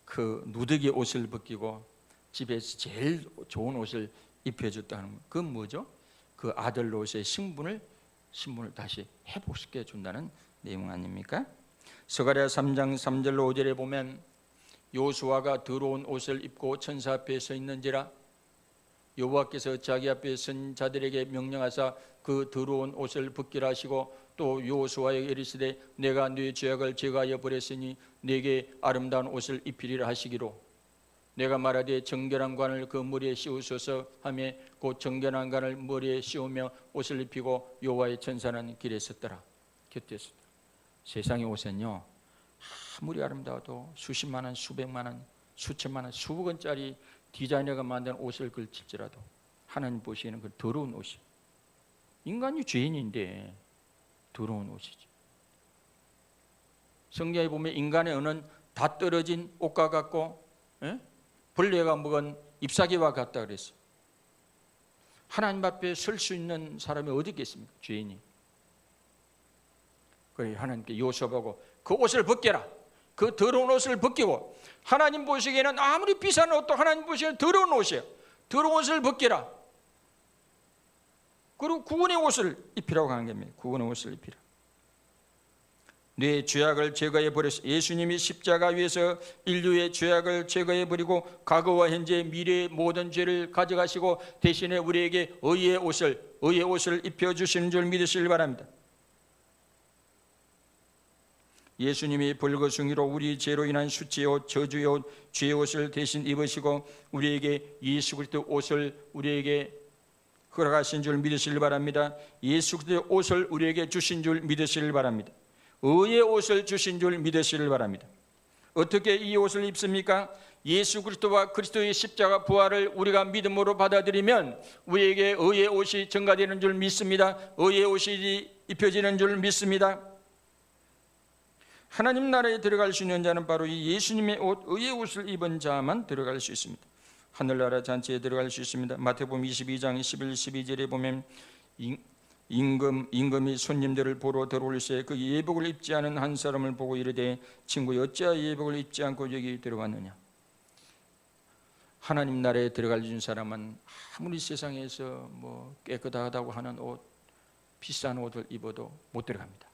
그 누더기 옷을 벗기고 집에서 제일 좋은 옷을 입혀줬다는 건 그건 뭐죠? 그 아들로서의 신분을 다시 회복시켜 준다는 내용 아닙니까? 스가랴 3장 3절로 5절에 보면 요수아가 더러운 옷을 입고 천사 앞에 서 있는지라 여호와께서 자기 앞에 선 자들에게 명령하사 그 더러운 옷을 벗기라 하시고 또 요수아에게 이르시되 내가 네 죄악을 제거하여 버렸으니 네게 아름다운 옷을 입히리라 하시기로 내가 말하되 정결한 관을 그 머리에 씌우소서 하며 곧 정결한 관을 머리에 씌우며 옷을 입히고 여호와의 천사는 길에 섰더라. 곁에 섰더라. 세상의 옷은요 아무리 아름다워도 수십만 원, 수백만 원, 수천만 원, 수억 원짜리 디자이너가 만든 옷을 걸칠지라도 하나님 보시기에는 그 더러운 옷이 인간이 죄인인데 더러운 옷이죠. 성경에 보면 인간의 은은 다 떨어진 옷과 같고 벌레가 먹은 잎사귀와 같다 그랬어요. 하나님 앞에 설 수 있는 사람이 어디 있겠습니까? 죄인이. 그래 하나님께 요섭하고 그 옷을 벗겨라. 그 더러운 옷을 벗기고, 하나님 보시기에는 아무리 비싼 옷도 하나님 보시기에는 더러운 옷이에요. 더러운 옷을 벗겨라. 그리고 구원의 옷을 입히라고 하는 겁니다. 구원의 옷을 입히라. 내 죄악을 제거해 버렸어. 예수님이 십자가 위에서 인류의 죄악을 제거해 버리고 과거와 현재 미래의 모든 죄를 가져가시고 대신에 우리에게 의의 옷을 입혀 주시는 줄 믿으시길 바랍니다. 예수님이 벌거숭이로 우리 죄로 인한 수치의 옷, 저주의 옷, 죄의 옷을 대신 입으시고 우리에게 예수 그리스도 옷을 우리에게 허락하신 줄 믿으시길 바랍니다. 예수 그리스도의 옷을 우리에게 주신 줄 믿으시길 바랍니다. 의의 옷을 주신 줄 믿으시길 바랍니다. 어떻게 이 옷을 입습니까? 예수 그리스도와 그리스도의 십자가 부활을 우리가 믿음으로 받아들이면 우리에게 의의 옷이 증가되는 줄 믿습니다. 의의 옷이 입혀지는 줄 믿습니다. 하나님 나라에 들어갈 수 있는 자는 바로 이 예수님의 옷, 의의 옷을 입은 자만 들어갈 수 있습니다. 하늘나라 잔치에 들어갈 수 있습니다. 마태복음 22장 11, 12절에 보면 임금이 손님들을 보러 들어올 때 그 예복을 입지 않은 한 사람을 보고 이르되 친구 어찌하여 예복을 입지 않고 여기 들어왔느냐. 하나님 나라에 들어갈 수 있는 사람은 아무리 세상에서 뭐 깨끗하다고 하는 옷, 비싼 옷을 입어도 못 들어갑니다.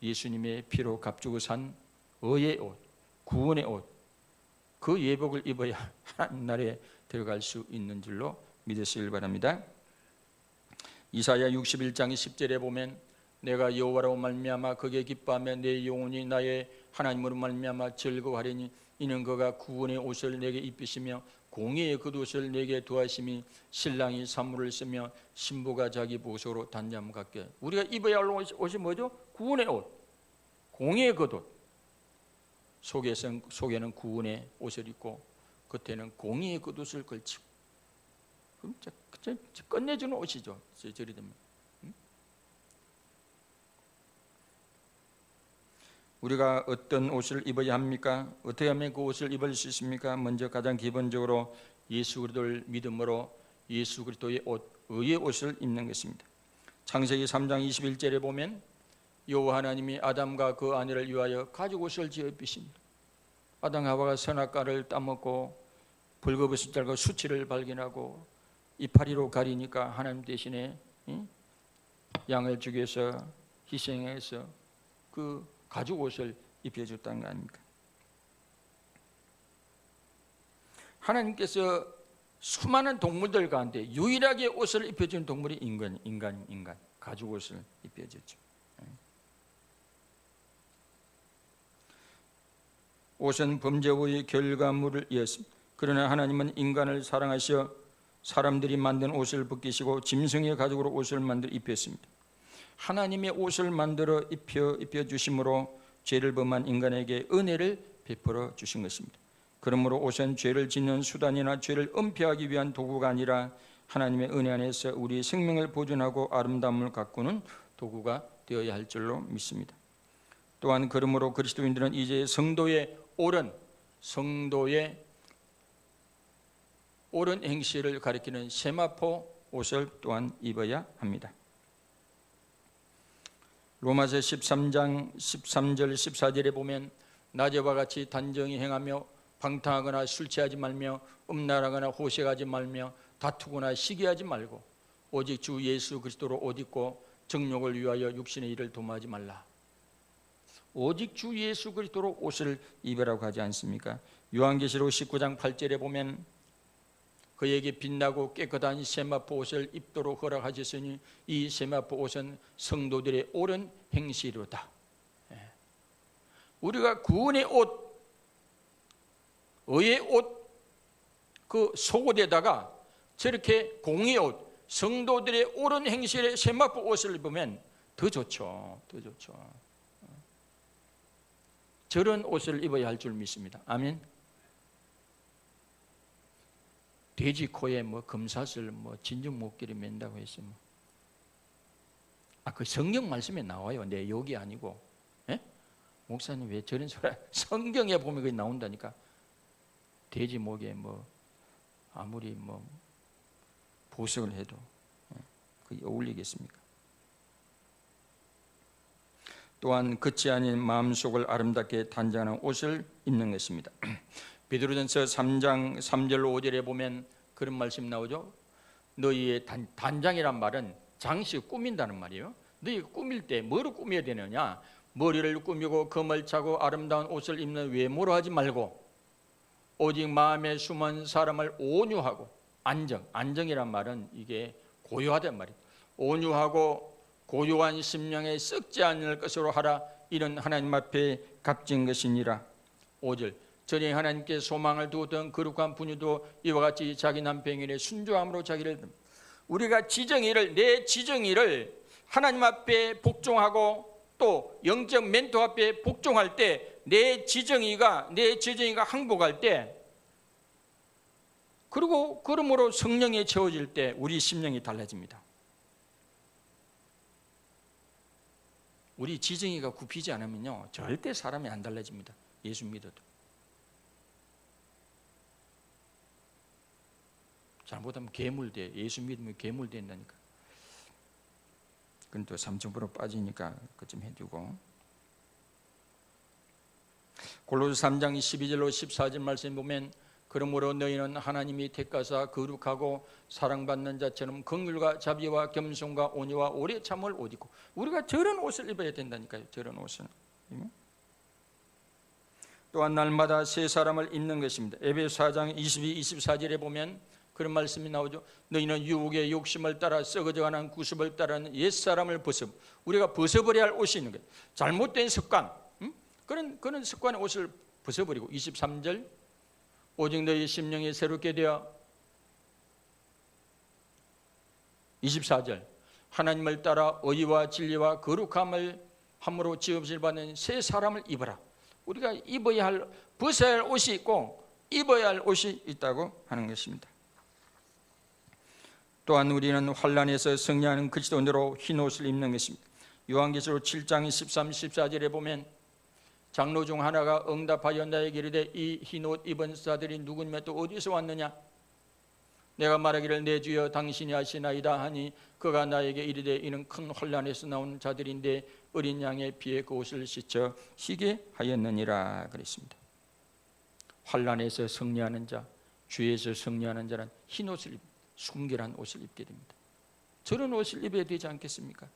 예수님의 피로 값주고 산 의의 옷, 구원의 옷, 그 예복을 입어야 하나님 나라에 들어갈 수 있는 줄로 믿으시길 바랍니다. 이사야 61장 10절에 보면 내가 여호와로 말미암아 그게 기뻐하며 내 영혼이 나의 하나님으로 말미암아 즐거워하리니 이는 그가 구원의 옷을 내게 입히시며 공의의 겉옷을 내게 두하심이 신랑이 산물을 쓰며 신부가 자기 보석으로 단잠 같게. 우리가 입어야 할 옷이 뭐죠? 구원의 옷, 공의의 겉옷. 속에는 구원의 옷을 입고 겉에는 공의의 겉옷을 걸치고. 그럼 끝내주는 옷이죠. 저리 되면. 우리가 어떤 옷을 입어야 합니까? 어떻게 하면 그 옷을 입을 수 있습니까? 먼저 가장 기본적으로 예수 그리스도를 믿음으로 예수 그리스도의 옷, 의의 옷을 입는 것입니다. 창세기 3장 21절에 보면 여호와 하나님이 아담과 그 아내를 위하여 가죽 옷을 지어 입히십니다. 아담 하와가 선악과를 따먹고 벌거벗은 자가 수치를 발견하고 이파리로 가리니까 하나님 대신에 양을 죽여서 희생해서 그 가죽 옷을 입혀줬다는 거 아닙니까? 하나님께서 수많은 동물들 가운데 유일하게 옷을 입혀준 동물이 인간. 가죽 옷을 입혀줬죠. 옷은 범죄의 결과물을 이었습니다. 그러나 하나님은 인간을 사랑하셔 사람들이 만든 옷을 벗기시고 짐승의 가죽으로 옷을 만들어 입혔습니다. 하나님의 옷을 만들어 입혀주심으로 죄를 범한 인간에게 은혜를 베풀어 주신 것입니다. 그러므로 옷은 죄를 짓는 수단이나 죄를 은폐하기 위한 도구가 아니라 하나님의 은혜 안에서 우리의 생명을 보존하고 아름다움을 가꾸는 도구가 되어야 할 줄로 믿습니다. 또한 그러므로 그리스도인들은 이제 성도의 옳은 행실을 가리키는 세마포 옷을 또한 입어야 합니다. 로마서 13장 13절 14절에 보면 낮에와 같이 단정히 행하며 방탕하거나 술 취하지 말며 음란하거나 호색하지 말며 다투거나 시기하지 말고 오직 주 예수 그리스도로 옷 입고 정욕을 위하여 육신의 일을 도모하지 말라. 오직 주 예수 그리스도로 옷을 입으라고 하지 않습니까? 요한계시록 19장 8절에 보면 그에게 빛나고 깨끗한 세마포 옷을 입도록 허락하셨으니 이 세마포 옷은 성도들의 옳은 행실이로다. 우리가 구원의 옷, 의의 옷, 그 속옷에다가 저렇게 공의 옷, 성도들의 옳은 행실의 세마포 옷을 입으면 더 좋죠. 저런 옷을 입어야 할 줄 믿습니다. 아멘. 돼지 코에 뭐 금사슬, 뭐 진주 목걸이 맨다고 해서 그 성경 말씀에 나와요. 내 욕이 아니고. 예? 목사님 왜 저런 소리? 성경에 보면 그게 나온다니까. 돼지 목에 뭐 아무리 뭐 보석을 해도 그게 어울리겠습니까? 또한 끝이 아닌 마음속을 아름답게 단장하는 옷을 입는 것입니다. 베드로전서 3장 3절 5절에 보면 그런 말씀 나오죠. 너희의 단장이란 말은 장식 꾸민다는 말이에요. 너희가 꾸밀 때 뭐로 꾸며야 되느냐? 머리를 꾸미고 금을 차고 아름다운 옷을 입는 외모로 하지 말고 오직 마음에 숨은 사람을 온유하고 안정이란 말은 이게 고요하단 말이에요. 온유하고 고요한 심령에 썩지 않을 것으로 하라. 이런 하나님 앞에 값진 것이니라. 5절 전에 하나님께 소망을 두었던 거룩한 분유도 이와 같이 자기 남편에게 순종함으로 자기를 우리가 내 지정의를 하나님 앞에 복종하고 또 영적 멘토 앞에 복종할 때 내 지정의가 항복할 때 그리고 그러므로 성령이 채워질 때 우리 심령이 달라집니다. 우리 지정의가 굽히지 않으면요 절대 사람이 안 달라집니다. 예수 믿어도. 잘못하면 괴물돼. 예수 믿으면 괴물돼 된다니까. 그건 또 3,000% 빠지니까 그것 좀 해두고. 골로새 3장 12절로 14절 말씀 보면 그러므로 너희는 하나님이 택하사 거룩하고 사랑받는 자처럼 긍휼과 자비와 겸손과 온유와 오래 참을 옷 입고 우리가 저런 옷을 입어야 된다니까요. 저런 옷은. 또한 날마다 새 사람을 입는 것입니다. 에베소 4장 22, 24절에 보면 그런 말씀이 나오죠. 너희는 유혹의 욕심을 따라 썩어져가는 구습을 따르는 옛사람을 우리가 벗어버려야 할 옷이 있는 거예요. 잘못된 습관, 그런 습관의 옷을 벗어버리고 23절 오직 너희 심령이 새롭게 되어 24절 하나님을 따라 의와 진리와 거룩함을 함으로 지음을 받는 새 사람을 입어라. 우리가 벗어야 할 옷이 있고 입어야 할 옷이 있다고 하는 것입니다. 또한 우리는 환난에서 승리하는 그리스도인으로 흰 옷을 입는 것입니다. 요한계시록 7장 13, 14절에 보면 장로 중 하나가 응답하여 나에게 이르되 이 흰 옷 입은 자들이 누구냐 또 어디서 왔느냐? 내가 말하기를 내 주여 당신이 아시나이다 하니 그가 나에게 이르되 이는 큰 환난에서 나온 자들인데 어린 양의 피에 그 옷을 씻어 희게 하였느니라 그랬습니다. 환난에서 승리하는 자, 주에서 승리하는 자는 흰 옷을 입습니다. 순결한 옷을 입게 됩니다. 저런 옷을 입어야 되지 않겠습니까?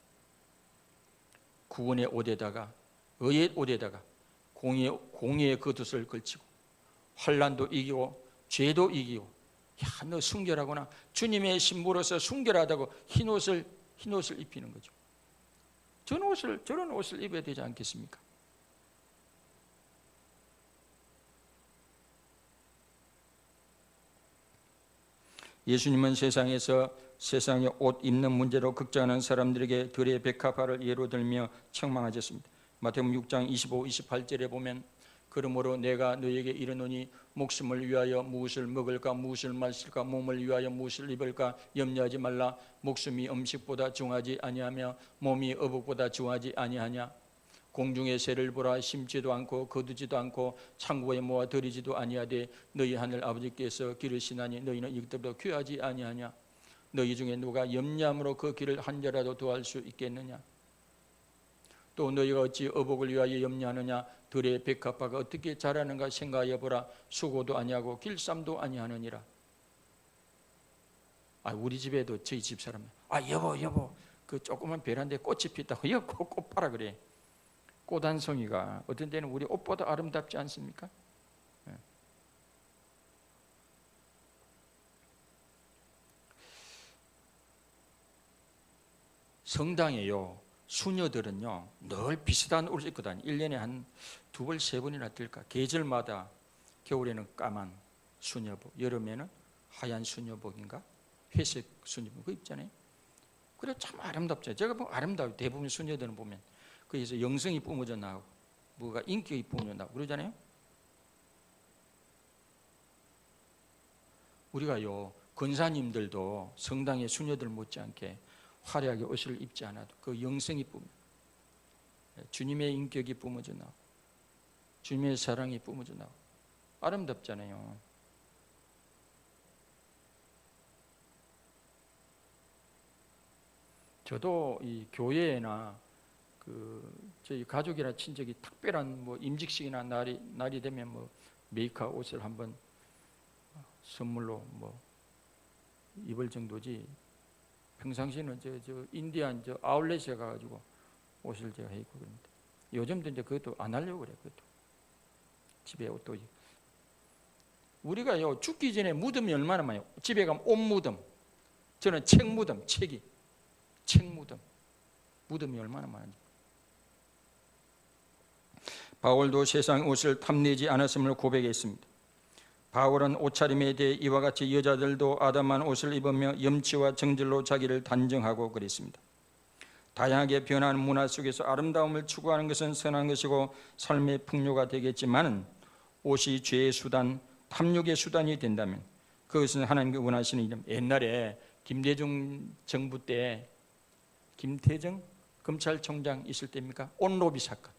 구원의 옷에다가 의의 옷에다가 공의의 겉옷을 걸치고 환난도 이기고 죄도 이기고 야, 너 순결하구나. 주님의 신부로서 순결하다고 흰 옷을 입히는 거죠. 저런 옷을 입어야 되지 않겠습니까? 예수님은 세상에 옷 입는 문제로 걱정하는 사람들에게 들의 백합화를 예로 들며 책망하셨습니다. 마태복음 6장 25, 28절에 보면 그러므로 내가 너희에게 이르노니 목숨을 위하여 무엇을 먹을까 무엇을 마실까 몸을 위하여 무엇을 입을까 염려하지 말라. 목숨이 음식보다 중하지 아니하며 몸이 어복보다 중하지 아니하냐. 공중의 새를 보라. 심지도 않고 거두지도 않고 창고에 모아 들이지도 아니하되 너희 하늘 아버지께서 기르시나니 너희는 이것들보다 귀하지 아니하냐. 너희 중에 누가 염려함으로 그 길을 한 자라도 더할 수 있겠느냐. 또 너희가 어찌 어복을 위하여 염려하느냐. 들의 백합화가 어떻게 자라는가 생각하여 보라. 수고도 아니하고 길쌈도 아니하느니라. 우리 집에도 저희 집사람 여보 그 조그만 베란다에 꽃이 피었다고 이거 꽃 봐라 그래. 꽃 한 송이가 어떤 때는 우리 옷보다 아름답지 않습니까? 성당에요 수녀들은요 늘 비슷한 옷을 입고 다니. 1년에 한 2번 3번이나 뜰까. 계절마다 겨울에는 까만 수녀복, 여름에는 하얀 수녀복인가 회색 수녀복 그거 입잖아요. 그래 참 아름답죠. 제가 보면 아름다워요. 대부분 수녀들은 보면 그래서 영성이 뿜어져 나오고 뭐가 인격이 뿜어져 나오고 그러잖아요. 우리가요 권사님들도 성당의 수녀들 못지않게 화려하게 옷을 입지 않아도 그 영성이 뿜어, 주님의 인격이 뿜어져 나오고 주님의 사랑이 뿜어져 나오고 아름답잖아요. 저도 이 교회나 저희 가족이나 친척이 특별한 뭐 임직식이나 날이 되면 뭐 메이커 옷을 한번 선물로 뭐 입을 정도지, 평상시에는 저 인디안 아울렛에 가가지고 옷을 제가 해 입고 그럽니다. 요즘도 이제 그것도 안 하려고 그래요. 그것도 집에 옷도 우리가요 죽기 전에 무덤이 얼마나 많아요. 집에 가면 옷 무덤, 저는 책 무덤, 책 무덤이 얼마나 많은지. 바울도 세상 옷을 탐내지 않았음을 고백했습니다. 바울은 옷차림에 대해 이와 같이 여자들도 아담한 옷을 입으며 염치와 정절로 자기를 단정하고 그랬습니다. 다양하게 변하는 문화 속에서 아름다움을 추구하는 것은 선한 것이고 삶의 풍요가 되겠지만 옷이 죄의 수단, 탐욕의 수단이 된다면 그것은 하나님께 원하시는 일. 옛날에 김대중 정부 때 김태정 검찰총장 있을 때입니까? 옷로비 사건.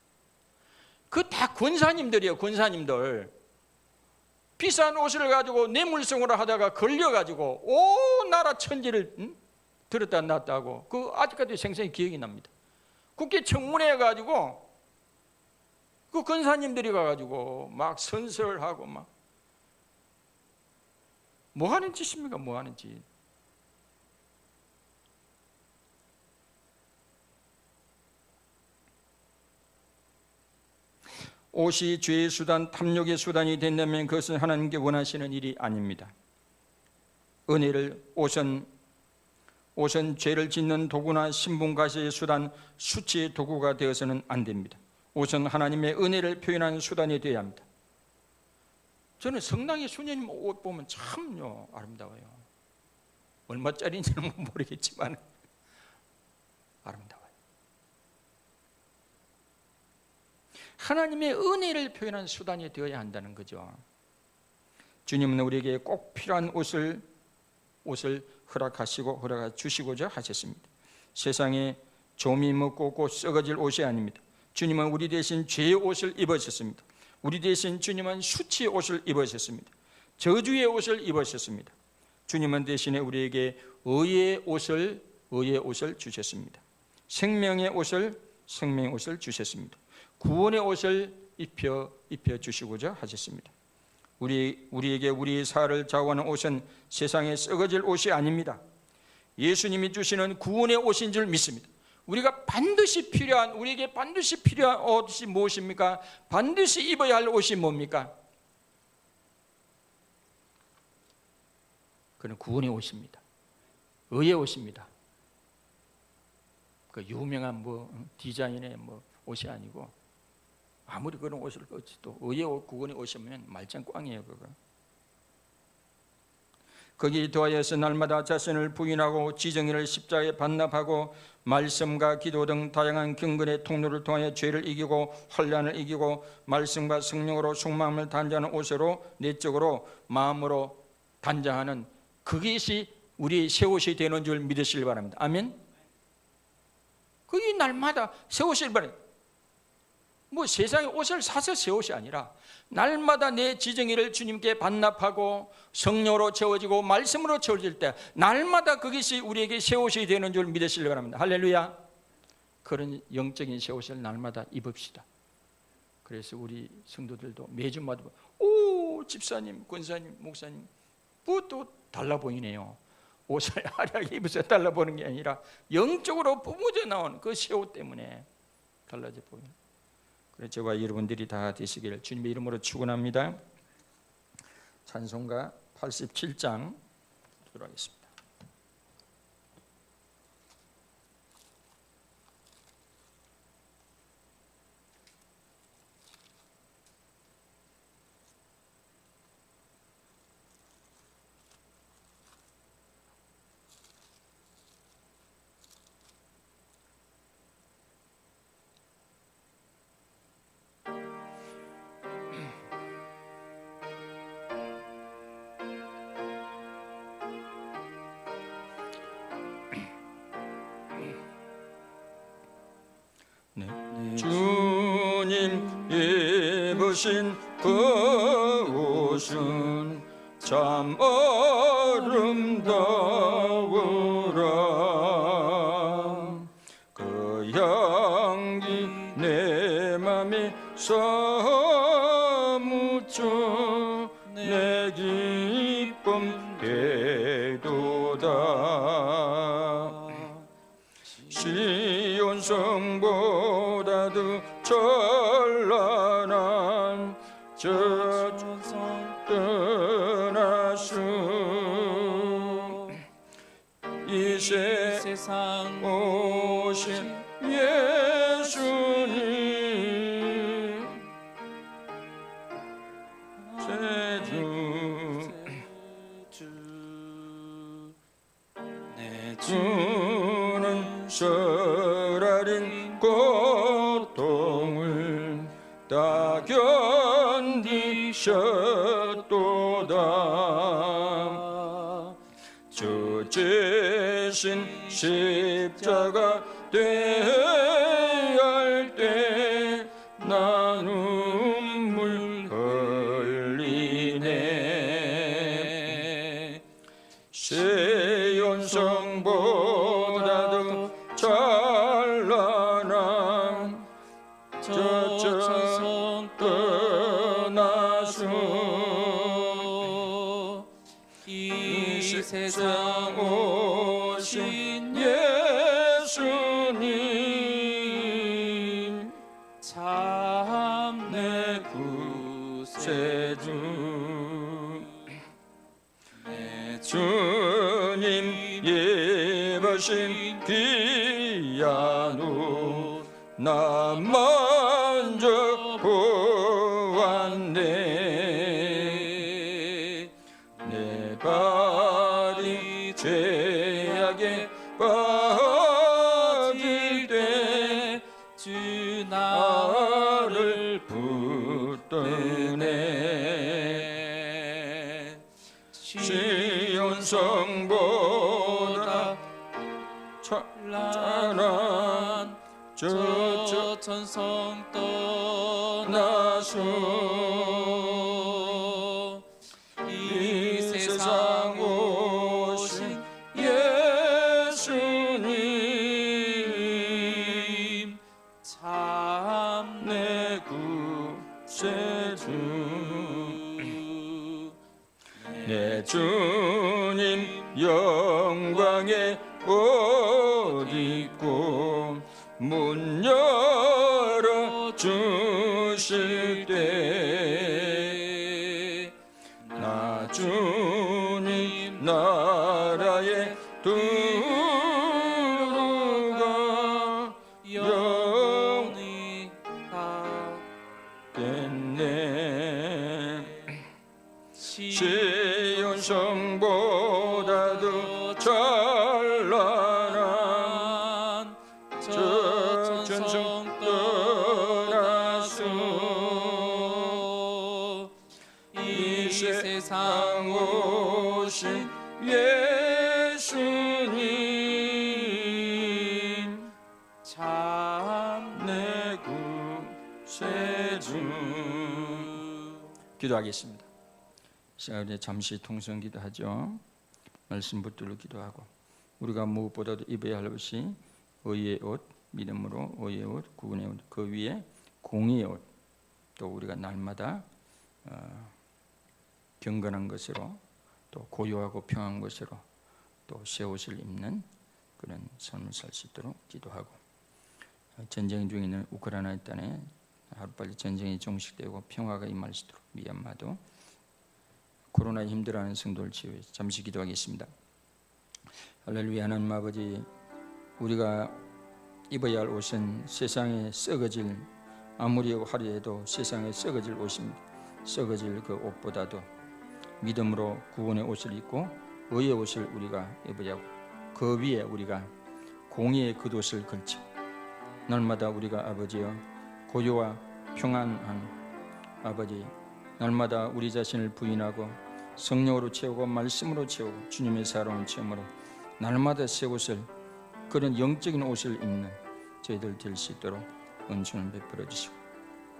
그 다 권사님들이에요. 권사님들 비싼 옷을 가지고 뇌물성으로 하다가 걸려가지고 온 나라 천지를 들었다 놨다 하고, 그 아직까지 생생히 기억이 납니다. 국회 청문회 가지고 그 권사님들이 가가지고 막 선설하고 막 뭐 하는 짓입니까? 뭐 하는 짓. 옷이 죄의 수단, 탐욕의 수단이 된다면 그것은 하나님께 원하시는 일이 아닙니다. 옷은 죄를 짓는 도구나 신분과시의 수단, 수치의 도구가 되어서는 안 됩니다. 옷은 하나님의 은혜를 표현하는 수단이 되어야 합니다. 저는 성당의 수녀님 옷 보면 참요 아름다워요. 얼마짜리인지는 모르겠지만 아름다워요. 하나님의 은혜를 표현하는 수단이 되어야 한다는 거죠. 주님은 우리에게 꼭 필요한 옷을 허락하시고 주시고자 하셨습니다. 세상에 좀이 먹고 곧 썩어질 옷이 아닙니다. 주님은 우리 대신 죄의 옷을 입으셨습니다. 우리 대신 주님은 수치의 옷을 입으셨습니다. 저주의 옷을 입으셨습니다. 주님은 대신에 우리에게 의의 옷을 주셨습니다. 생명의 옷을 주셨습니다. 구원의 옷을 입혀 주시고자 하셨습니다. 우리에게 우리의 살을 좌우하는 옷은 세상에 썩어질 옷이 아닙니다. 예수님이 주시는 구원의 옷인 줄 믿습니다. 우리에게 반드시 필요한 옷이 무엇입니까? 반드시 입어야 할 옷이 뭡니까? 그는 구원의 옷입니다. 의의 옷입니다. 그 유명한 디자인의 옷이 아니고, 아무리 그런 옷을 또 의의 옷, 구원의 옷이면 말짱 꽝이에요. 그거. 거기에 더하여서 날마다 자신을 부인하고 지정의를 십자가에 반납하고 말씀과 기도 등 다양한 경건의 통로를 통하여 죄를 이기고 환난을 이기고 말씀과 성령으로 속마음을 단장하는 옷으로 내적으로 마음으로 단장하는, 그것이 우리의 새 옷이 되는 줄 믿으시길 바랍니다. 아멘. 그게 날마다 새 옷을 바랍니다. 세상에 옷을 사서 새 옷이 아니라 날마다 내 지정의를 주님께 반납하고 성령으로 채워지고 말씀으로 채워질 때 날마다 그것이 우리에게 새 옷이 되는 줄 믿으시기 바랍니다. 할렐루야. 그런 영적인 새 옷을 날마다 입읍시다. 그래서 우리 성도들도 매주마다 집사님, 권사님, 목사님 또 달라 보이네요. 옷을 화려하게 입어서 달라 보이는 게 아니라 영적으로 뿜어져 나온 그 새 옷 때문에 달라져 보이는. 그래서 저와 여러분들이 다 되시기를 주님의 이름으로 축원합니다. 찬송가 87장 들어가겠습니다. 주님 입으신 그 옷은 참 아름다우라. 그 향기 내 맘에 사무쳐 내 기쁨 되도다. 시온 성보다도 찬란한 저 떠나수 이 세상 오신 예수님 내 주는 서라린 고통을 다 견디셨도다. 주 제신 십자가 되할 때 나 눈물 흘리네. 세연성보다도 찬란한 저 천성 떠나서 이 세상 오신 예수님 참 내 구세주. 주님 입으신 귀한 옷 나 만져 보았네. 내 발이 죄악에 빠질 때 주 나를 붙드네. 시온 성보다 찬란한 저 천성 떠나서 이 세상 오신 예수님 참 내 구세주. 내 주님 영광의 옷 입고 문 열어 주실 때 나 주님 나라에 들어가 영원히 겠네. 시 시온 성보다도 찬란한 저 천성 떠나서 이 세상 오신 예수님 참 내 구세주. 기도하겠습니다. 시간에 잠시 통성 기도하죠. 말씀 붙들고 기도하고 우리가 무엇보다도 입어야 할 것이 의의 옷, 믿음으로 의의 옷, 구원의 옷, 그 위에 공의의 옷, 또 우리가 날마다 경건한 것으로 또 고요하고 평안한 것으로 또 새 옷을 입는 그런 삶을 살 수 있도록 기도하고 전쟁 중에 있는 우크라이나 땅에 하루빨리 전쟁이 종식되고 평화가 임할 수 있도록 미얀마도 코로나에 힘들어하는 성도를 치유해 잠시 기도하겠습니다. 할렐루야. 하나님 아버지, 우리가 입어야 할 옷은 세상에 썩어질 아무리 화려해도 세상에 썩어질 옷입니다. 썩어질 그 옷보다도 믿음으로 구원의 옷을 입고 의의 옷을 우리가 입어야 하고 그 위에 우리가 공의의 겉옷을 걸쳐 날마다 우리가 아버지여 고요와 평안한 아버지 날마다 우리 자신을 부인하고 성령으로 채우고 말씀으로 채우고 주님의 살아온 체험으로 날마다 새 옷을 그런 영적인 옷을 입는 저희들 될 수 있도록 은총을 베풀어 주시고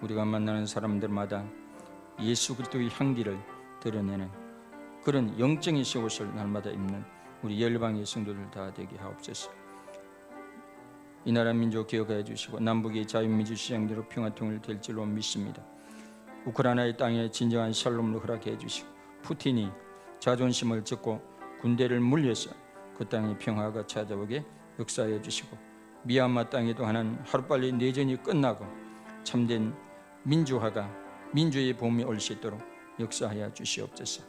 우리가 만나는 사람들마다 예수 그리스도의 향기를 드러내는 그런 영적인 속옷을 날마다 입는 우리 열방의 성도들 다 되게 하옵소서. 이 나라 민족 기억하여 주시고 남북의 자유민주 시장대로 평화통일 될 줄로 믿습니다. 우크라이나의 땅에 진정한 샬롬을 허락해 주시고 푸틴이 자존심을 찢고 군대를 물려서 그 땅에 평화가 찾아오게 역사해 주시고 미얀마 땅에도 하루빨리 내전이 끝나고 참된 민주화가 민주의 봄이 올 수 있도록 역사하여 주시옵소서.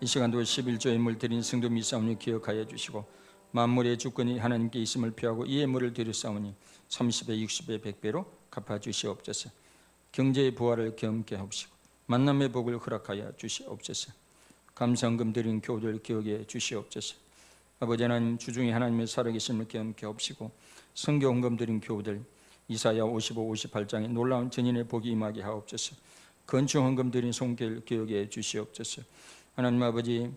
이 시간도 11조의 물 드린 성도 미사오니 기억하여 주시고 만물의 주권이 하나님께 있음을 표하고 이의 물을 드렸사오니 30배 60배 100배로 갚아 주시옵소서. 경제의 부활을 경험케 하옵시고 만남의 복을 허락하여 주시옵소서. 감사헌금 드린 교우들 기억해 주시옵소서. 아버지 하나님 주중에 하나님의 살아계심을 경험케 하옵시고 성교헌금 드린 교우들 이사야 55, 58장에 놀라운 전인의 복이 임하게 하옵소서. 건축헌금 드린 손길 기억해 주시옵소서. 하나님 아버지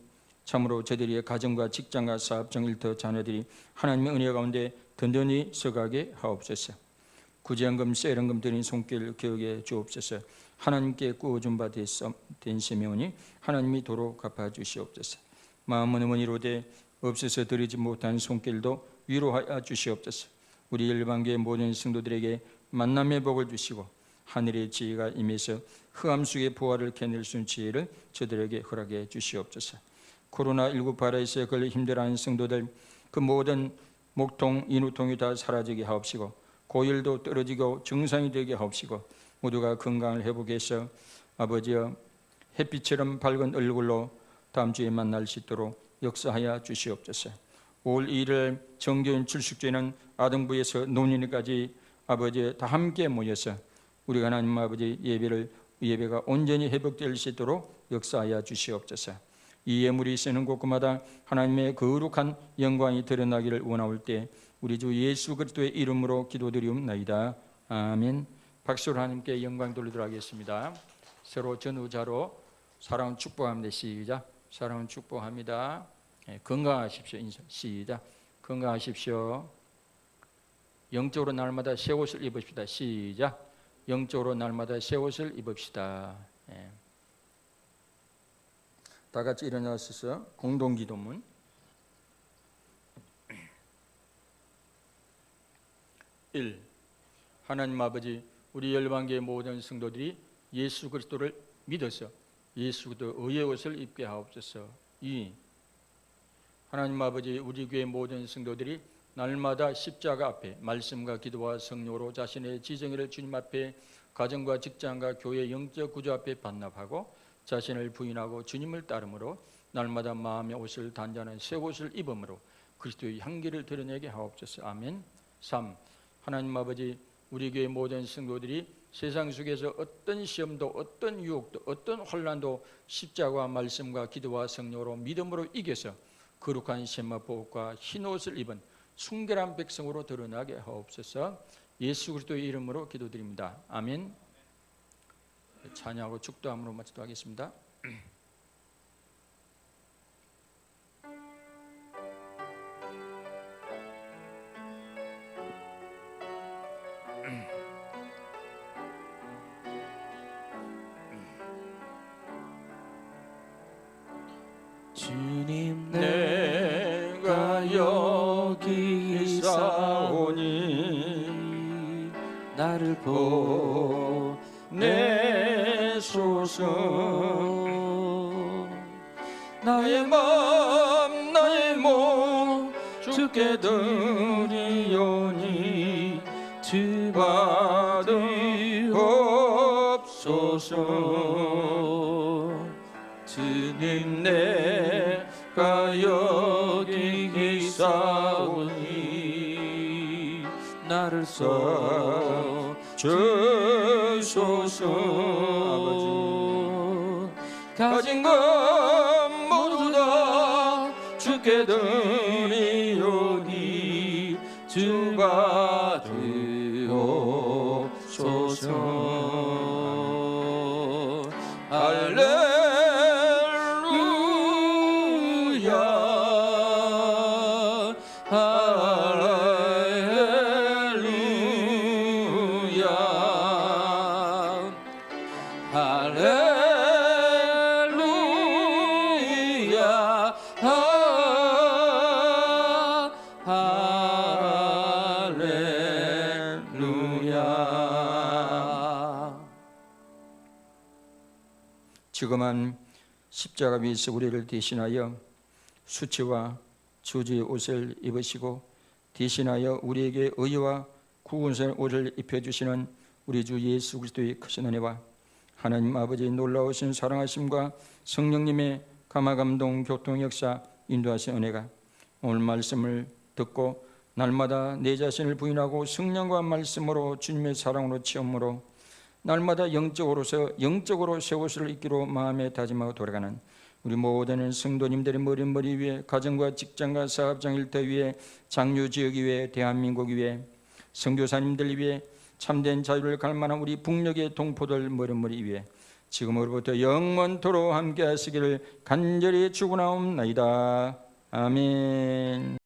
참으로 저들의 가정과 직장과 사업장 일터 자녀들이 하나님의 은혜 가운데 든든히 서가게 하옵소서. 구제헌금 세련금 드린 손길 기억해 주옵소서. 하나님께 꾸어준 바 된 시면이 하나님이 도로 갚아 주시옵소서. 마음은 어머니로되 없어서 드리지 못한 손길도 위로하여 주시옵소서. 우리 열방교회 모든 성도들에게 만남의 복을 주시고 하늘의 지혜가 임해서 흑암 속의 부활을 캐낼 수 있는 지혜를 저들에게 허락해 주시옵소서. 코로나19 바이러스에 걸려 힘들어하는 성도들 그 모든 목통, 인후통이 다 사라지게 하옵시고 고열도 떨어지고 정상이 되게 하옵시고 모두가 건강을 회복해서 아버지여 햇빛처럼 밝은 얼굴로 다음 주에 만날 수 있도록 역사하여 주시옵소서. 5월 2일 정교인 출석제는 아등부에서 논인까지 아버지 다 함께 모여서 우리가 하나님 아버지 예배가 온전히 회복될 수 있도록 역사하여 주시옵소서. 이 예물이 쓰는 곳마다 하나님의 거룩한 영광이 드러나기를 원하올 때 우리 주 예수 그리스도의 이름으로 기도드리옵나이다. 아멘. 박수로 하나님께 영광 돌리도록 하겠습니다. 서로 전우자로 사랑을 축복합니다. 시작. 사랑을 축복합니다. 건강하십시오. 인사. 시작. 건강하십시오. 영적으로 날마다 새 옷을 입읍시다. 시작. 영적으로 날마다 새 옷을 입읍시다. 다 같이 일어나셔서 공동기도문. 1. 하나님 아버지 우리 열방교회 모든 성도들이 예수 그리스도를 믿어서 예수 그리스도 의의 옷을 입게 하옵소서. 2. 하나님 아버지 우리 교회 모든 성도들이 날마다 십자가 앞에 말씀과 기도와 성령으로 자신의 지정의를 주님 앞에 가정과 직장과 교회 영적 구조 앞에 반납하고 자신을 부인하고 주님을 따름으로 날마다 마음의 옷을 단장하는 새 옷을 입음으로 그리스도의 향기를 드러내게 하옵소서. 아멘. 3. 하나님 아버지 우리 교회 모든 성도들이 세상 속에서 어떤 시험도 어떤 유혹도 어떤 환난도 십자가와 말씀과 기도와 성령으로 믿음으로 이겨서 거룩한 세마포옷과 흰 옷을 입은 순결한 백성으로 드러나게 하옵소서. 예수 그리스도의 이름으로 기도드립니다. 아멘. 찬양하고 축도함으로 마치도록 하겠습니다. 주님 내가 여기 있사오니 나를 보내소서. 나의 마음 나의 몸 주께 드리오니 주 받으옵소서. 주님 내가 여기 있사오니 나를 주소서. 가진 것 모두 다 주께 드리오니 주 받으옵소서. 할렐루야 할렐루야 지금은 십자가 위에서 우리를 대신하여 수치와 저주의 옷을 입으시고 대신하여 우리에게 의와 구원의 옷을 입혀주시는 우리 주 예수 그리스도의 크신 은혜와 하나님 아버지의 놀라우신 사랑하심과 성령님의 감화감동 교통 역사 인도하신 은혜가 오늘 말씀을 듣고 날마다 내 자신을 부인하고 성령과 말씀으로 주님의 사랑으로 체험으로 날마다 영적으로 새 옷을 입기로 마음에 다짐하고 돌아가는 우리 모든 성도님들의 머리 위에 가정과 직장과 사업장 일터 위에 장류 지역 위에 대한민국 위에 선교사님들 위에 참된 자유를 갈망한 우리 북녘의 동포들 머리 위에 지금으로부터 영원토록 함께 하시기를 간절히 축원하옵나이다. 아멘.